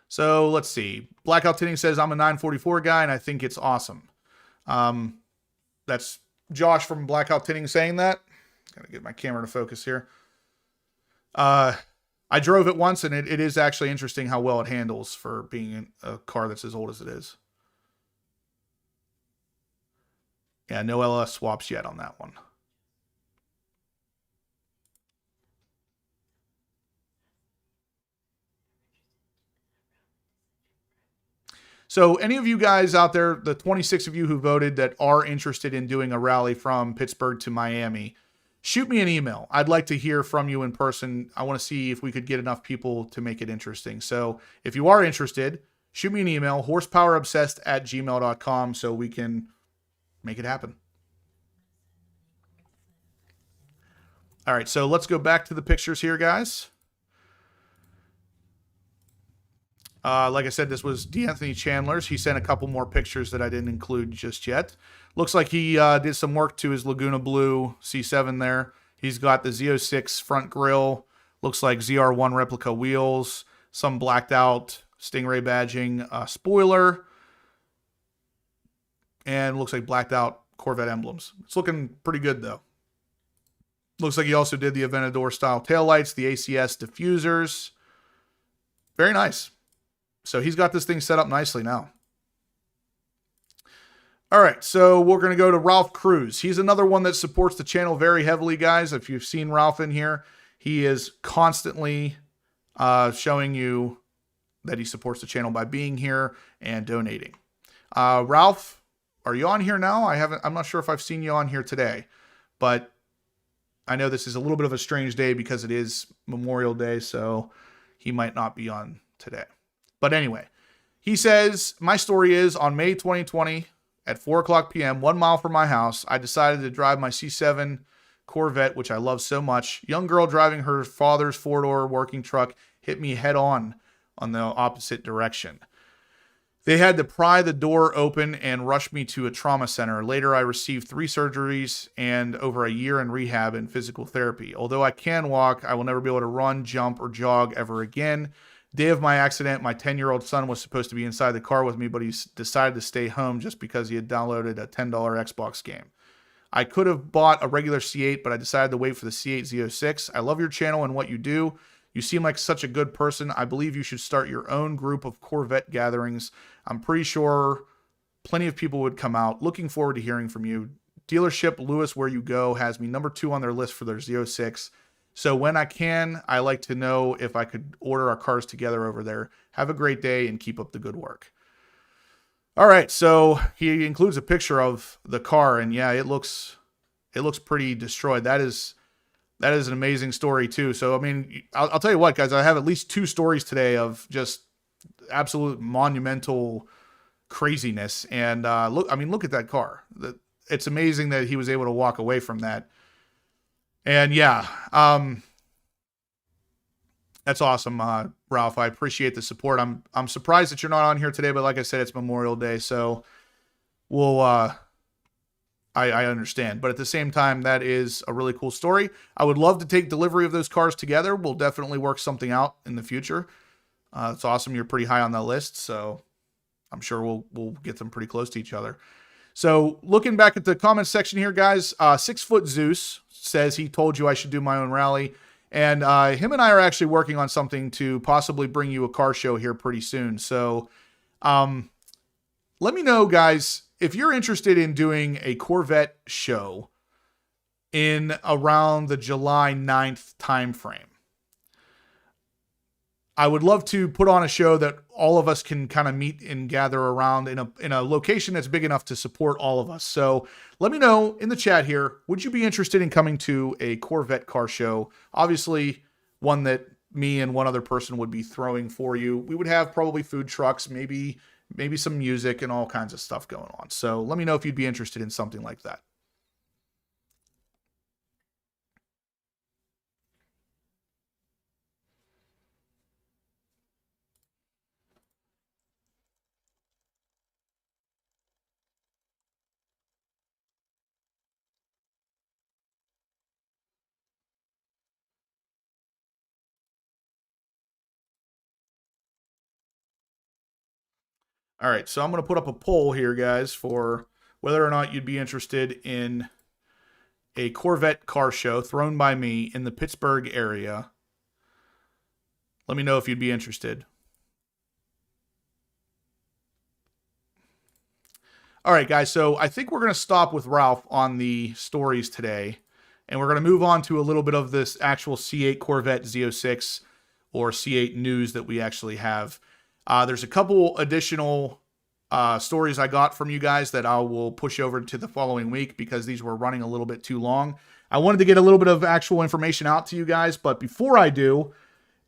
A: So let's see. Blackout Tinting says, I'm a 944 guy and I think it's awesome. That's Josh from Blackout Tinting saying that. Gotta get my camera to focus here. I drove it once and it is actually interesting how well it handles for being a car that's as old as it is. Yeah, no LS swaps yet on that one. So any of you guys out there, the 26 of you who voted that are interested in doing a rally from Pittsburgh to Miami, shoot me an email. I'd like to hear from you in person. I want to see if we could get enough people to make it interesting. So if you are interested, shoot me an email, horsepowerobsessed@gmail.com, so we can make it happen. All right, so let's go back to the pictures here, guys. Like I said, this was D'Anthony Chandler's. He sent a couple more pictures that I didn't include just yet. Looks like he did some work to his Laguna Blue C7 there. He's got the Z06 front grille. Looks like ZR1 replica wheels. Some blacked out Stingray badging spoiler. And looks like blacked out Corvette emblems. It's looking pretty good, though. Looks like he also did the Aventador style taillights, the ACS diffusers. Very nice. So he's got this thing set up nicely now. All right, so we're going to go to Ralph Cruz. He's another one that supports the channel very heavily, guys. If you've seen Ralph in here, he is constantly showing you that he supports the channel by being here and donating. Ralph, are you on here now? I'm not sure if I've seen you on here today, but I know this is a little bit of a strange day because it is Memorial Day, so he might not be on today. But anyway, he says, my story is on May 2020 at 4:00 p.m., 1 mile from my house, I decided to drive my C7 Corvette, which I love so much. Young girl driving her father's four-door working truck hit me head on on the opposite direction. They had to pry the door open and rush me to a trauma center. Later, I received 3 surgeries and over a year in rehab and physical therapy. Although I can walk, I will never be able to run, jump, or jog ever again. Day of my accident, my 10-year-old son was supposed to be inside the car with me, but he decided to stay home just because he had downloaded a $10 Xbox game. I could have bought a regular C8, but I decided to wait for the C8 Z06. I love your channel and what you do. You seem like such a good person. I believe you should start your own group of Corvette gatherings. I'm pretty sure plenty of people would come out. Looking forward to hearing from you. Dealership Lewis, where you go, has me number 2 on their list for their Z06. So when I can, I like to know if I could order our cars together over there. Have a great day and keep up the good work. All right, so he includes a picture of the car, and yeah, it looks pretty destroyed. That is an amazing story too. So I mean, I'll tell you what, guys, I have at least 2 stories today of just absolute monumental craziness. And look at that car. It's amazing that he was able to walk away from that. And yeah, that's awesome, Ralph. I appreciate the support. I'm surprised that you're not on here today, but like I said, it's Memorial Day, so we'll I understand. But at the same time, that is a really cool story. I would love to take delivery of those cars together. We'll definitely work something out in the future. It's awesome. You're pretty high on that list, so I'm sure we'll get them pretty close to each other. So looking back at the comments section here, guys, 6 Foot Zeus says he told you I should do my own rally. And him and I are actually working on something to possibly bring you a car show here pretty soon. So let me know, guys, if you're interested in doing a Corvette show in around the July 9th timeframe. I would love to put on a show that all of us can kind of meet and gather around in a location that's big enough to support all of us. So let me know in the chat here, would you be interested in coming to a Corvette car show? Obviously, one that me and one other person would be throwing for you. We would have probably food trucks, maybe some music and all kinds of stuff going on. So let me know if you'd be interested in something like that. All right, so I'm going to put up a poll here, guys, for whether or not you'd be interested in a Corvette car show thrown by me in the Pittsburgh area. Let me know if you'd be interested. All right, guys, so I think we're going to stop with Ralph on the stories today, and we're going to move on to a little bit of this actual C8 Corvette Z06 or C8 news that we actually have. There's a couple additional stories I got from you guys that I will push over to the following week because these were running a little bit too long. I wanted to get a little bit of actual information out to you guys, but before I do,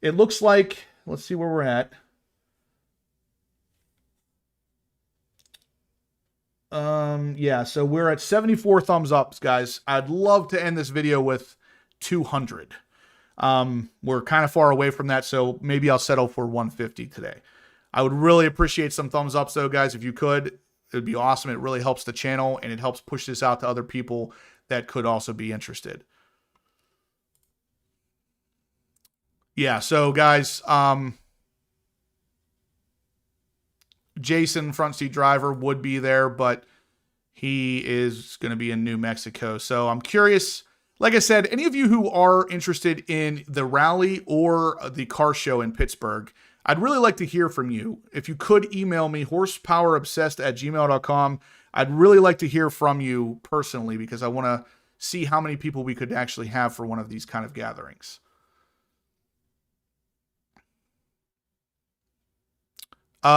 A: it looks like, let's see where we're at. Yeah, so we're at 74 thumbs up, guys. I'd love to end this video with 200. We're kind of far away from that, so maybe I'll settle for 150 today. I would really appreciate some thumbs up, though, guys. If you could, it would be awesome. It really helps the channel, and it helps push this out to other people that could also be interested. Yeah, so, guys, Jason, front seat driver, would be there, but he is going to be in New Mexico. So I'm curious, like I said, any of you who are interested in the rally or the car show in Pittsburgh, I'd really like to hear from you. If you could email me, horsepowerobsessed@gmail.com. I'd really like to hear from you personally because I want to see how many people we could actually have for one of these kind of gatherings.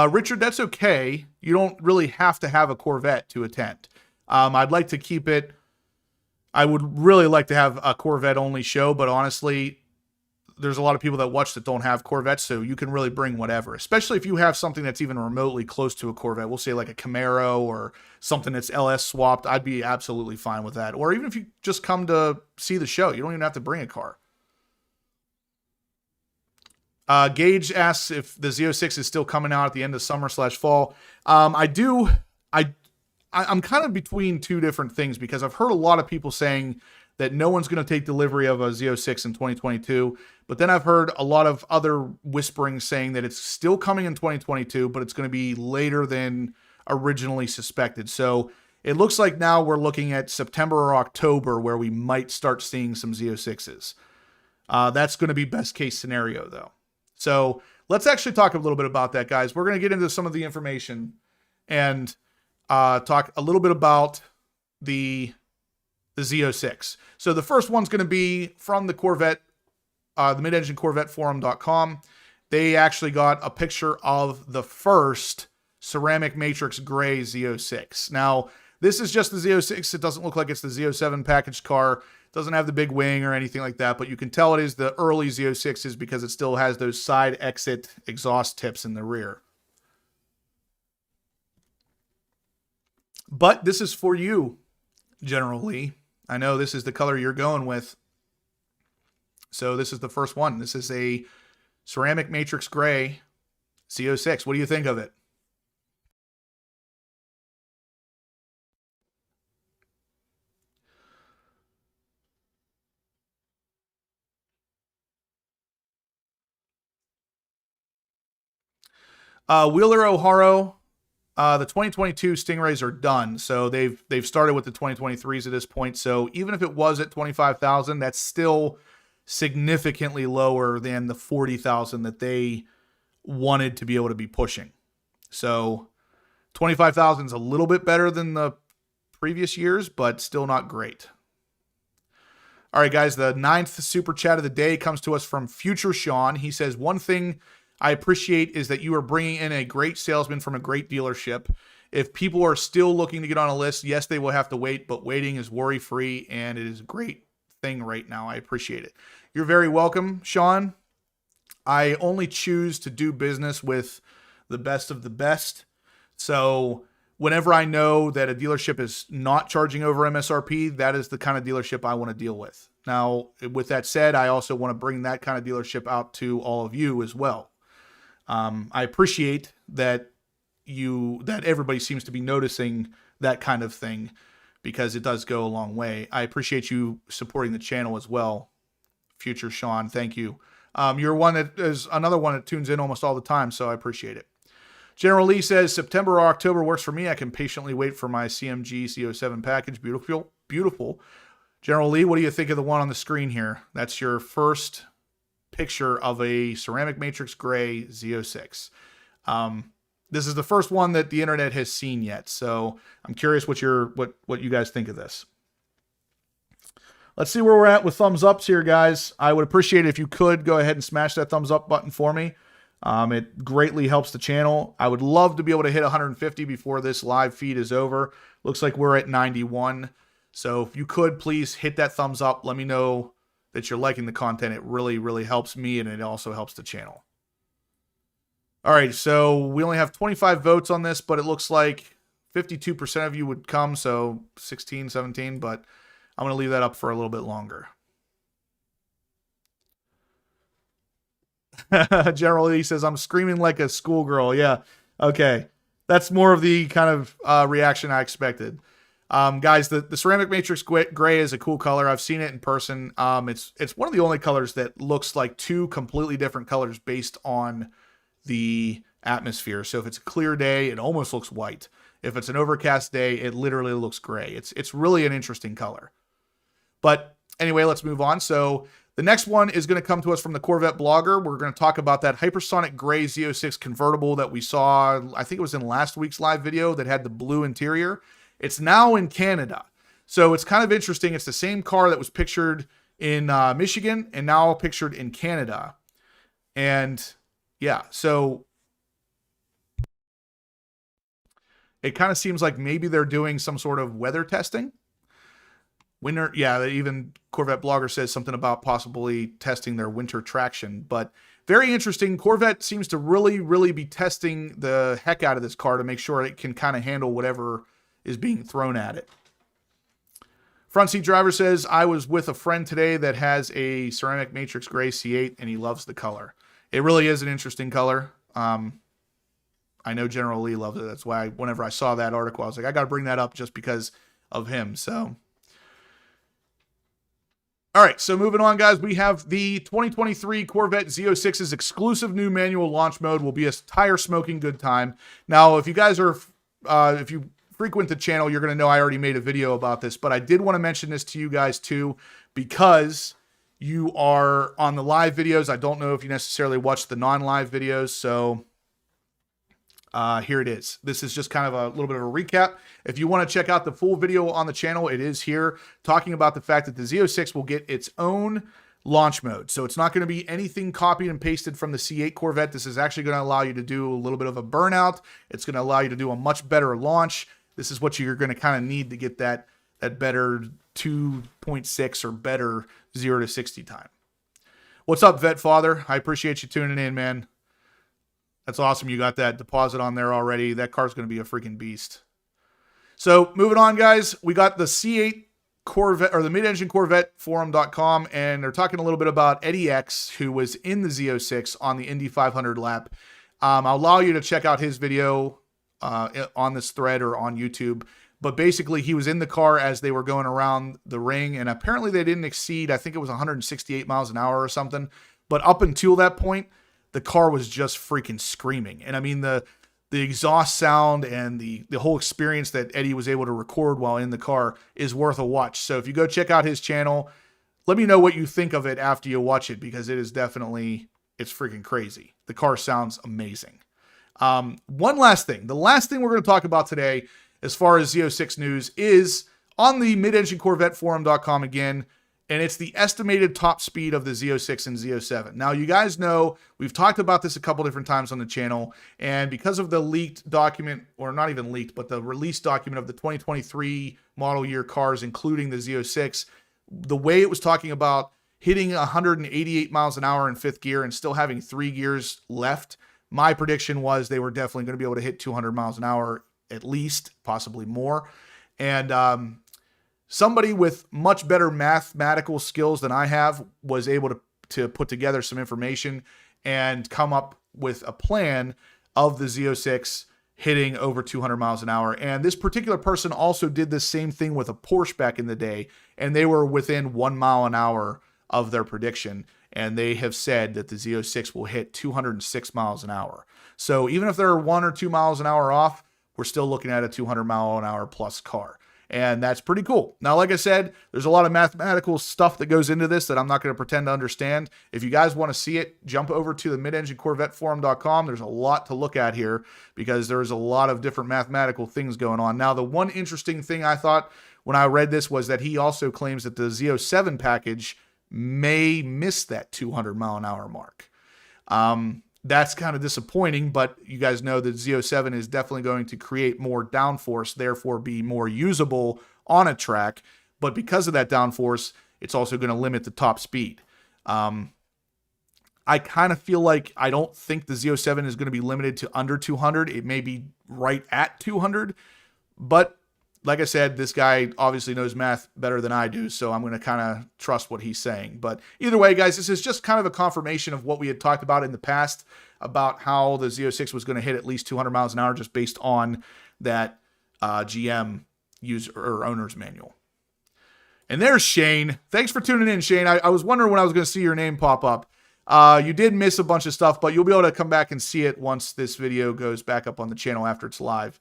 A: Richard, that's okay. You don't really have to have a Corvette to attend. I'd like to keep it. I would really like to have a Corvette only show, but honestly, there's a lot of people that watch that don't have Corvettes, so you can really bring whatever, especially if you have something that's even remotely close to a Corvette. We'll say like a Camaro or something that's LS swapped. I'd be absolutely fine with that. Or even if you just come to see the show, you don't even have to bring a car. Gage asks if the Z06 is still coming out at the end of summer/fall. I'm kind of between two different things because I've heard a lot of people saying that no one's going to take delivery of a Z06 in 2022. But then I've heard a lot of other whisperings saying that it's still coming in 2022, but it's going to be later than originally suspected. So it looks like now we're looking at September or October where we might start seeing some Z06s. That's going to be best case scenario though. So let's actually talk a little bit about that, guys. We're going to get into some of the information and talk a little bit about the Z06. So the first one's going to be from the Corvette, the mid-engine Corvette forum.com. They actually got a picture of the first ceramic matrix gray Z06. Now, this is just the Z06. It doesn't look like it's the Z07 packaged car. It doesn't have the big wing or anything like that, but you can tell it is the early Z06s because it still has those side exit exhaust tips in the rear. But this is for you, General Lee. I know this is the color you're going with. So this is the first one. This is a ceramic matrix gray Z06. What do you think of it? Wheeler O'Haro, the 2022 Stingrays are done. So they've started with the 2023s at this point. So even if it was at 25,000, that's still significantly lower than the 40,000 that they wanted to be able to be pushing. So 25,000 is a little bit better than the previous years, but still not great. All right, guys, the 9th super chat of the day comes to us from Future Sean. He says, one thing I appreciate is that you are bringing in a great salesman from a great dealership. If people are still looking to get on a list, yes, they will have to wait, but waiting is worry-free, and it is a great thing right now. I appreciate it. You're very welcome, Sean. I only choose to do business with the best of the best. So whenever I know that a dealership is not charging over MSRP, that is the kind of dealership I want to deal with. Now, with that said, I also want to bring that kind of dealership out to all of you as well. I appreciate that everybody seems to be noticing that kind of thing because it does go a long way. I appreciate you supporting the channel as well, Future Sean. Thank you. You're one that is another one that tunes in almost all the time, so I appreciate it. General Lee says September or October works for me. I can patiently wait for my CMG C07 package. Beautiful, beautiful. General Lee, what do you think of the one on the screen here? That's your first picture of a ceramic matrix gray Z06. This is the first one that the internet has seen yet, so I'm curious what you guys think of this. Let's see where we're at with thumbs ups here, guys. I would appreciate it if you could go ahead and smash that thumbs up button for me. It greatly helps the channel. I would love to be able to hit 150 before this live feed is over. Looks like we're at 91. So if you could please hit that thumbs up, let me know that you're liking the content. It really, really helps me, and it also helps the channel. All right, so we only have 25 votes on this, but it looks like 52% of you would come, so 16, 17, but I'm going to leave that up for a little bit longer. General Lee says, I'm screaming like a schoolgirl. Yeah, okay. That's more of the kind of reaction I expected. Guys, the ceramic matrix gray is a cool color. I've seen it in person. It's one of the only colors that looks like two completely different colors based on the atmosphere. So if it's a clear day, it almost looks white. If it's an overcast day, it literally looks gray. It's really an interesting color. But anyway, let's move on. So the next one is going to come to us from the Corvette blogger. We're going to talk about that hypersonic gray Z06 convertible that we saw, I think it was in last week's live video, that had the blue interior. It's now in Canada. So it's kind of interesting. It's the same car that was pictured in Michigan and now pictured in Canada. And yeah, so it kind of seems like maybe they're doing some sort of weather testing. Winter, yeah, even Corvette blogger says something about possibly testing their winter traction. But very interesting. Corvette seems to really, really be testing the heck out of this car to make sure it can kind of handle whatever is being thrown at it. Front seat driver says, I was with a friend today that has a ceramic matrix gray C8 and he loves the color. It really is an interesting color. I know General Lee loves it. That's why whenever I saw that article, I was like, I got to bring that up just because of him. So, all right. So moving on, guys, we have the 2023 Corvette Z06's exclusive new manual launch mode. Will be a tire smoking good time. Now, if you guys are, if you frequent the channel, you're going to know I already made a video about this, but I did want to mention this to you guys too, because you are on the live videos. I don't know if you necessarily watch the non-live videos. So here it is. This is just kind of a little bit of a recap. If you want to check out the full video on the channel, it is here, talking about the fact that the Z06 will get its own launch mode. So it's not going to be anything copied and pasted from the C8 Corvette. This is actually going to allow you to do a little bit of a burnout. It's going to allow you to do a much better launch. This is what you're going to kind of need to get that better 2.6 or better 0 to 60 time. What's up, Vet Father? I appreciate you tuning in, man. That's awesome. You got that deposit on there already. That car's going to be a freaking beast. So moving on, guys, we got the C8 Corvette, or the mid-engine Corvette forum.com, and they're talking a little bit about Eddie X, who was in the Z06 on the Indy 500 lap. I'll allow you to check out his video on this thread or on YouTube. But basically, he was in the car as they were going around the ring, and apparently they didn't exceed, I think it was 168 miles an hour or something. But up until that point, the car was just freaking screaming. And I mean, the exhaust sound and the whole experience that Eddie was able to record while in the car is worth a watch. So if you go check out his channel, let me know what you think of it after you watch it, because it is definitely, it's freaking crazy. The car sounds amazing. One last thing. The last thing we're going to talk about today, as far as Z06 news, is on the mid-engine Corvette forum.com again, and it's the estimated top speed of the Z06 and Z07. Now, you guys know, we've talked about this a couple different times on the channel, and because of the leaked document, or not even leaked, but the release document of the 2023 model year cars, including the Z06, the way it was talking about hitting 188 miles an hour in fifth gear and still having 3 gears left, my prediction was they were definitely going to be able to hit 200 miles an hour at least, possibly more. And somebody with much better mathematical skills than I have was able to put together some information and come up with a plan of the Z06 hitting over 200 miles an hour. And this particular person also did the same thing with a Porsche back in the day, and they were within 1 mile an hour of their prediction. And they have said that the Z06 will hit 206 miles an hour. So even if they're 1 or 2 miles an hour off, we're still looking at a 200 mile an hour plus car. And that's pretty cool. Now, like I said, there's a lot of mathematical stuff that goes into this that I'm not going to pretend to understand. If you guys want to see it, jump over to the mid-engine Corvette forum.com. There's a lot to look at here because there's a lot of different mathematical things going on. Now, the one interesting thing I thought when I read this was that he also claims that the Z07 package may miss that 200 mile an hour mark. That's kind of disappointing, but you guys know that Z07 is definitely going to create more downforce, therefore be more usable on a track. But because of that downforce, it's also going to limit the top speed. I kind of feel like I don't think the Z07 is going to be limited to under 200. It may be right at 200, but like I said, this guy obviously knows math better than I do, so I'm going to kind of trust what he's saying. But either way, guys, this is just kind of a confirmation of what we had talked about in the past about how the Z06 was going to hit at least 200 miles an hour just based on that GM user or owner's manual. And there's Shane. Thanks for tuning in, Shane. I was wondering when I was going to see your name pop up. You did miss a bunch of stuff, but you'll be able to come back and see it once this video goes back up on the channel after it's live.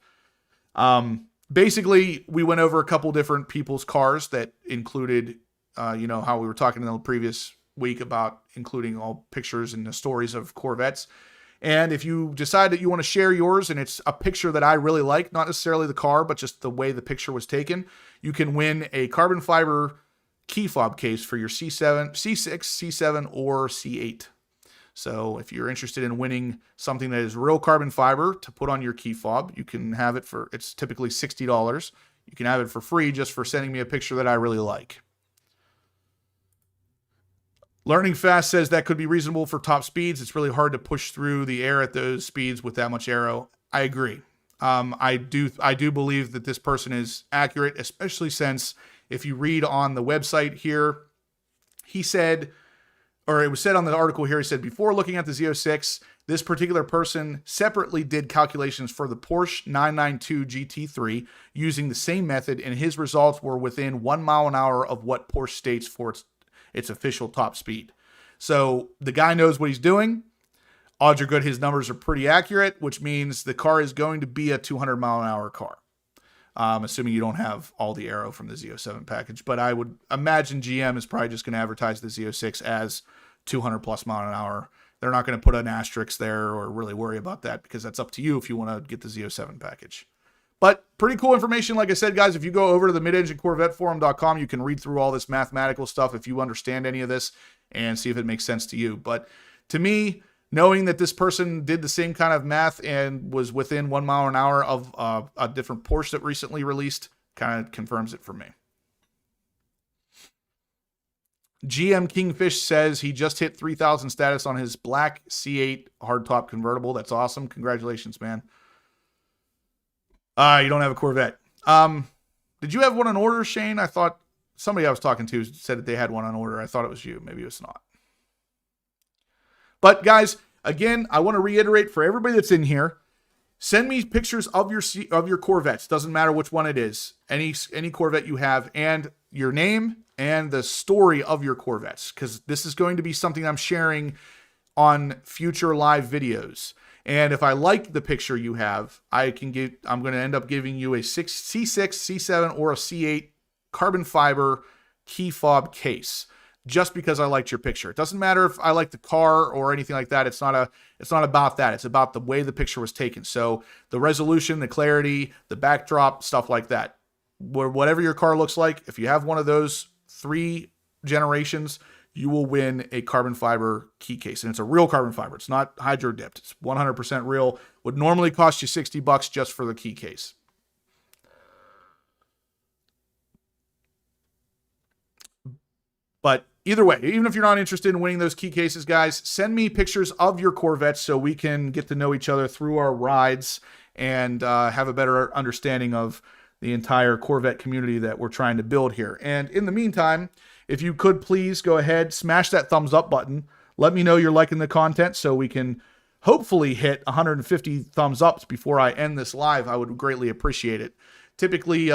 A: Basically, we went over a couple different people's cars that included, how we were talking in the previous week about including all pictures and the stories of Corvettes. And if you decide that you want to share yours and it's a picture that I really like, not necessarily the car, but just the way the picture was taken, you can win a carbon fiber key fob case for your C6, C7, or C8. So if you're interested in winning something that is real carbon fiber to put on your key fob, you can have it for, it's typically $60. You can have it for free just for sending me a picture that I really like. Learning Fast says that could be reasonable for top speeds. It's really hard to push through the air at those speeds with that much aero. I agree. I do believe that this person is accurate, especially since if you read on the website here, he said or it was said on the article here, he said, before looking at the Z06, this particular person separately did calculations for the Porsche 992 GT3 using the same method, and his results were within 1 mile an hour of what Porsche states for its official top speed. So the guy knows what he's doing. Odds are good his numbers are pretty accurate, which means the car is going to be a 200 mile an hour car. Assuming you don't have all the aero from the Z07 package. But I would imagine GM is probably just going to advertise the Z06 as 200 plus mile an hour. They're not going to put an asterisk there or really worry about that, because that's up to you if you want to get the Z07 package. But pretty cool information. Like I said, guys, if you go over to the midenginecorvetteforum.com, you can read through all this mathematical stuff if you understand any of this and see if it makes sense to you. But to me, knowing that this person did the same kind of math and was within 1 mile an hour of a different Porsche that recently released kind of confirms it for me. GM Kingfish says he just hit 3,000 status on his black C8 hardtop convertible. That's awesome. Congratulations, man. You don't have a Corvette. Did you have one on order, Shane? I thought somebody I was talking to said that they had one on order. I thought it was you. Maybe it's not. But guys, again, I want to reiterate for everybody that's in here, send me pictures of your Corvettes. Doesn't matter which one it is. Any Corvette you have, and your name and the story of your Corvettes, because this is going to be something I'm sharing on future live videos. And if I like the picture you have, I'm going to end up giving you a C6, C7, or a C8 carbon fiber key fob case, just because I liked your picture. It doesn't matter if I like the car or anything like that. It's not about that. It's about the way the picture was taken. So the resolution, the clarity, the backdrop, stuff like that. Whatever your car looks like, if you have one of those 3 generations, you will win a carbon fiber key case. And it's a real carbon fiber. It's not hydro dipped. It's 100% real. Would normally cost you $60 just for the key case. But either way, even if you're not interested in winning those key cases, guys, send me pictures of your Corvettes so we can get to know each other through our rides and have a better understanding of the entire Corvette community that we're trying to build here. And in the meantime, if you could please go ahead, smash that thumbs up button. Let me know you're liking the content so we can hopefully hit 150 thumbs ups before I end this live. I would greatly appreciate it. Typically,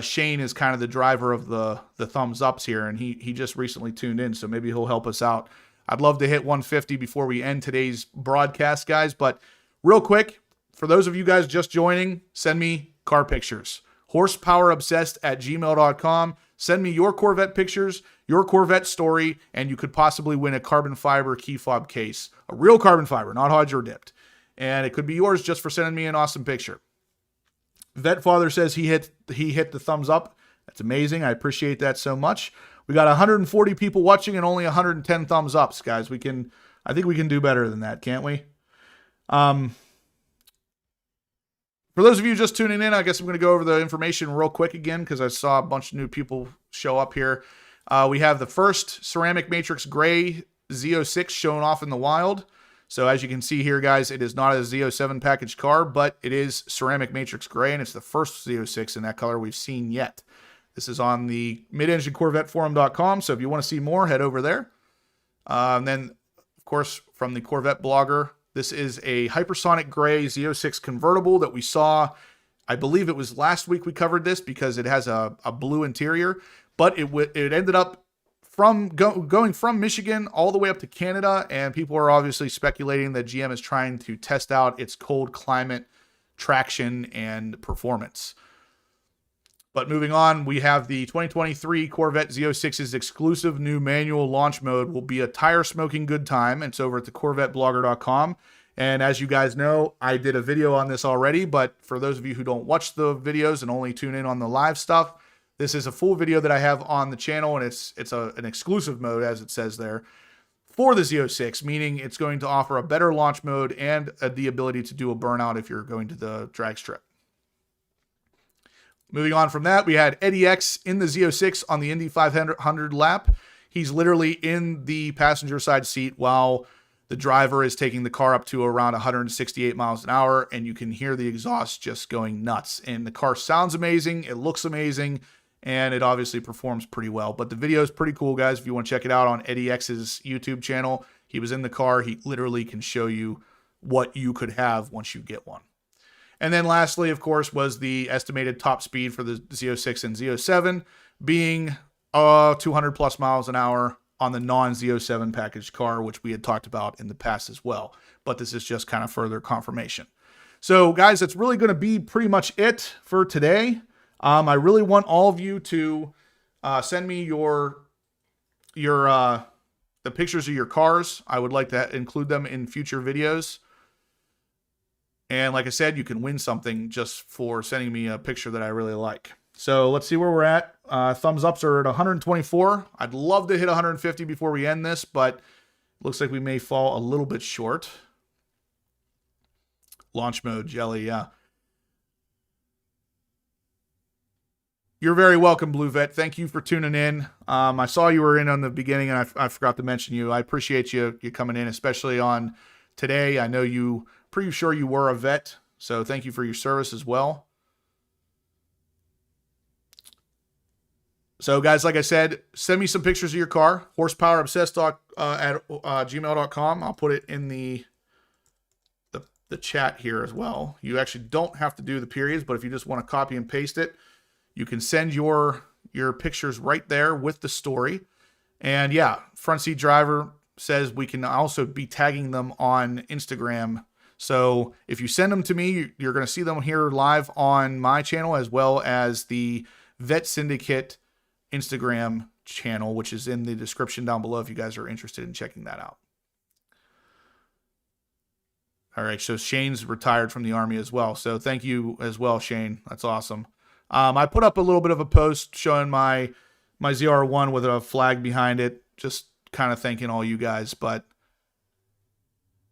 A: Shane is kind of the driver of the thumbs ups here, and he just recently tuned in, so maybe he'll help us out. I'd love to hit 150 before we end today's broadcast, guys. But real quick, for those of you guys just joining, send me car pictures. horsepowerobsessed@gmail.com. Send me your Corvette pictures, your Corvette story, and you could possibly win a carbon fiber key fob case. A real carbon fiber, not hydro dipped. And it could be yours just for sending me an awesome picture. Vet Father says he hit the thumbs up. That's amazing. I appreciate that so much. We got 140 people watching and only 110 thumbs ups, guys. I think we can do better than that, can't we? For those of you just tuning in, I guess I'm going to go over the information real quick again because I saw a bunch of new people show up here. We have the first ceramic matrix gray Z06 shown off in the wild. So as you can see here, guys, it is not a Z07 package car, but it is ceramic matrix gray, and it's the first Z06 in that color we've seen yet. This is on the midenginecorvetteforum.com, so if you want to see more, head over there. And then, of course, from the Corvette blogger, this is a hypersonic gray Z06 convertible that we saw. I believe it was last week we covered this because it has a blue interior, but it ended up going from Michigan all the way up to Canada, and people are obviously speculating that GM is trying to test out its cold climate traction and performance. But moving on, we have the 2023 Corvette Z06's exclusive new manual launch mode will be a tire smoking good time. It's over at the CorvetteBlogger.com. And as you guys know, I did a video on this already, but for those of you who don't watch the videos and only tune in on the live stuff, this is a full video that I have on the channel, and it's an exclusive mode, as it says there, for the Z06, meaning it's going to offer a better launch mode and the ability to do a burnout if you're going to the drag strip. Moving on from that, we had Eddie X in the Z06 on the Indy 500 lap. He's literally in the passenger side seat while the driver is taking the car up to around 168 miles an hour, and you can hear the exhaust just going nuts. And the car sounds amazing. It looks amazing. and it obviously performs pretty well. But the video is pretty cool, guys. If you want to check it out on Eddie X's YouTube channel, he was in the car. He literally can show you what you could have once you get one. And then lastly, of course, was the estimated top speed for the Z06 and Z07 being 200 plus miles an hour on the non-Z07 packaged car, which we had talked about in the past as well. But this is just kind of further confirmation. So guys, that's really going to be pretty much it for today. I really want all of you to send me the pictures of your cars. I would like to include them in future videos. And like I said, you can win something just for sending me a picture that I really like. So let's see where we're at. Thumbs ups are at 124. I'd love to hit 150 before we end this, but looks like we may fall a little bit short. Launch mode, Jelly, yeah. You're very welcome, Blue Vet. Thank you for tuning in. I saw you were in on the beginning, and I forgot to mention you. I appreciate you coming in, especially on today. I know you, pretty sure you were a vet, so thank you for your service as well. So, guys, like I said, send me some pictures of your car. Horsepowerobsessed at gmail.com. I'll put it in the chat here as well. You actually don't have to do the periods, but if you just want to copy and paste it, you can send your pictures right there with the story. And yeah, Front Seat Driver says we can also be tagging them on Instagram. So if you send them to me, you're going to see them here live on my channel, as well as the Vet Syndicate Instagram channel, which is in the description down below if you guys are interested in checking that out. All right, so Shane's retired from the Army as well. So thank you as well, Shane. That's awesome. I put up a little bit of a post showing my ZR1 with a flag behind it, just kind of thanking all you guys. But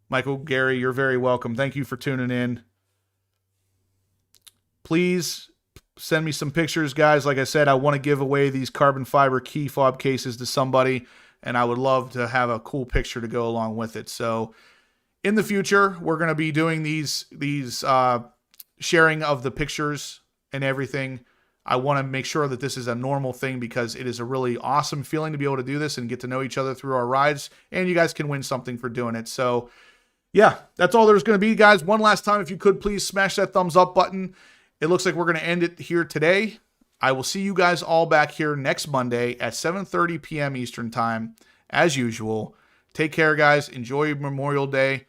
A: Michael, Gary, you're very welcome. Thank you for tuning in. Please send me some pictures, guys. Like I said, I want to give away these carbon fiber key fob cases to somebody, and I would love to have a cool picture to go along with it. So in the future, we're going to be doing these sharing of the pictures and everything. I want to make sure that this is a normal thing, because it is a really awesome feeling to be able to do this and get to know each other through our rides, and you guys can win something for doing it. So yeah, that's all there's going to be, guys. One last time, if you could please smash that thumbs up button. It looks like we're going to end it here today. I will see you guys all back here next Monday at 7:30 p.m. Eastern time, as usual. Take care, guys. Enjoy Memorial Day.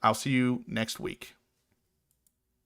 A: I'll see you next week.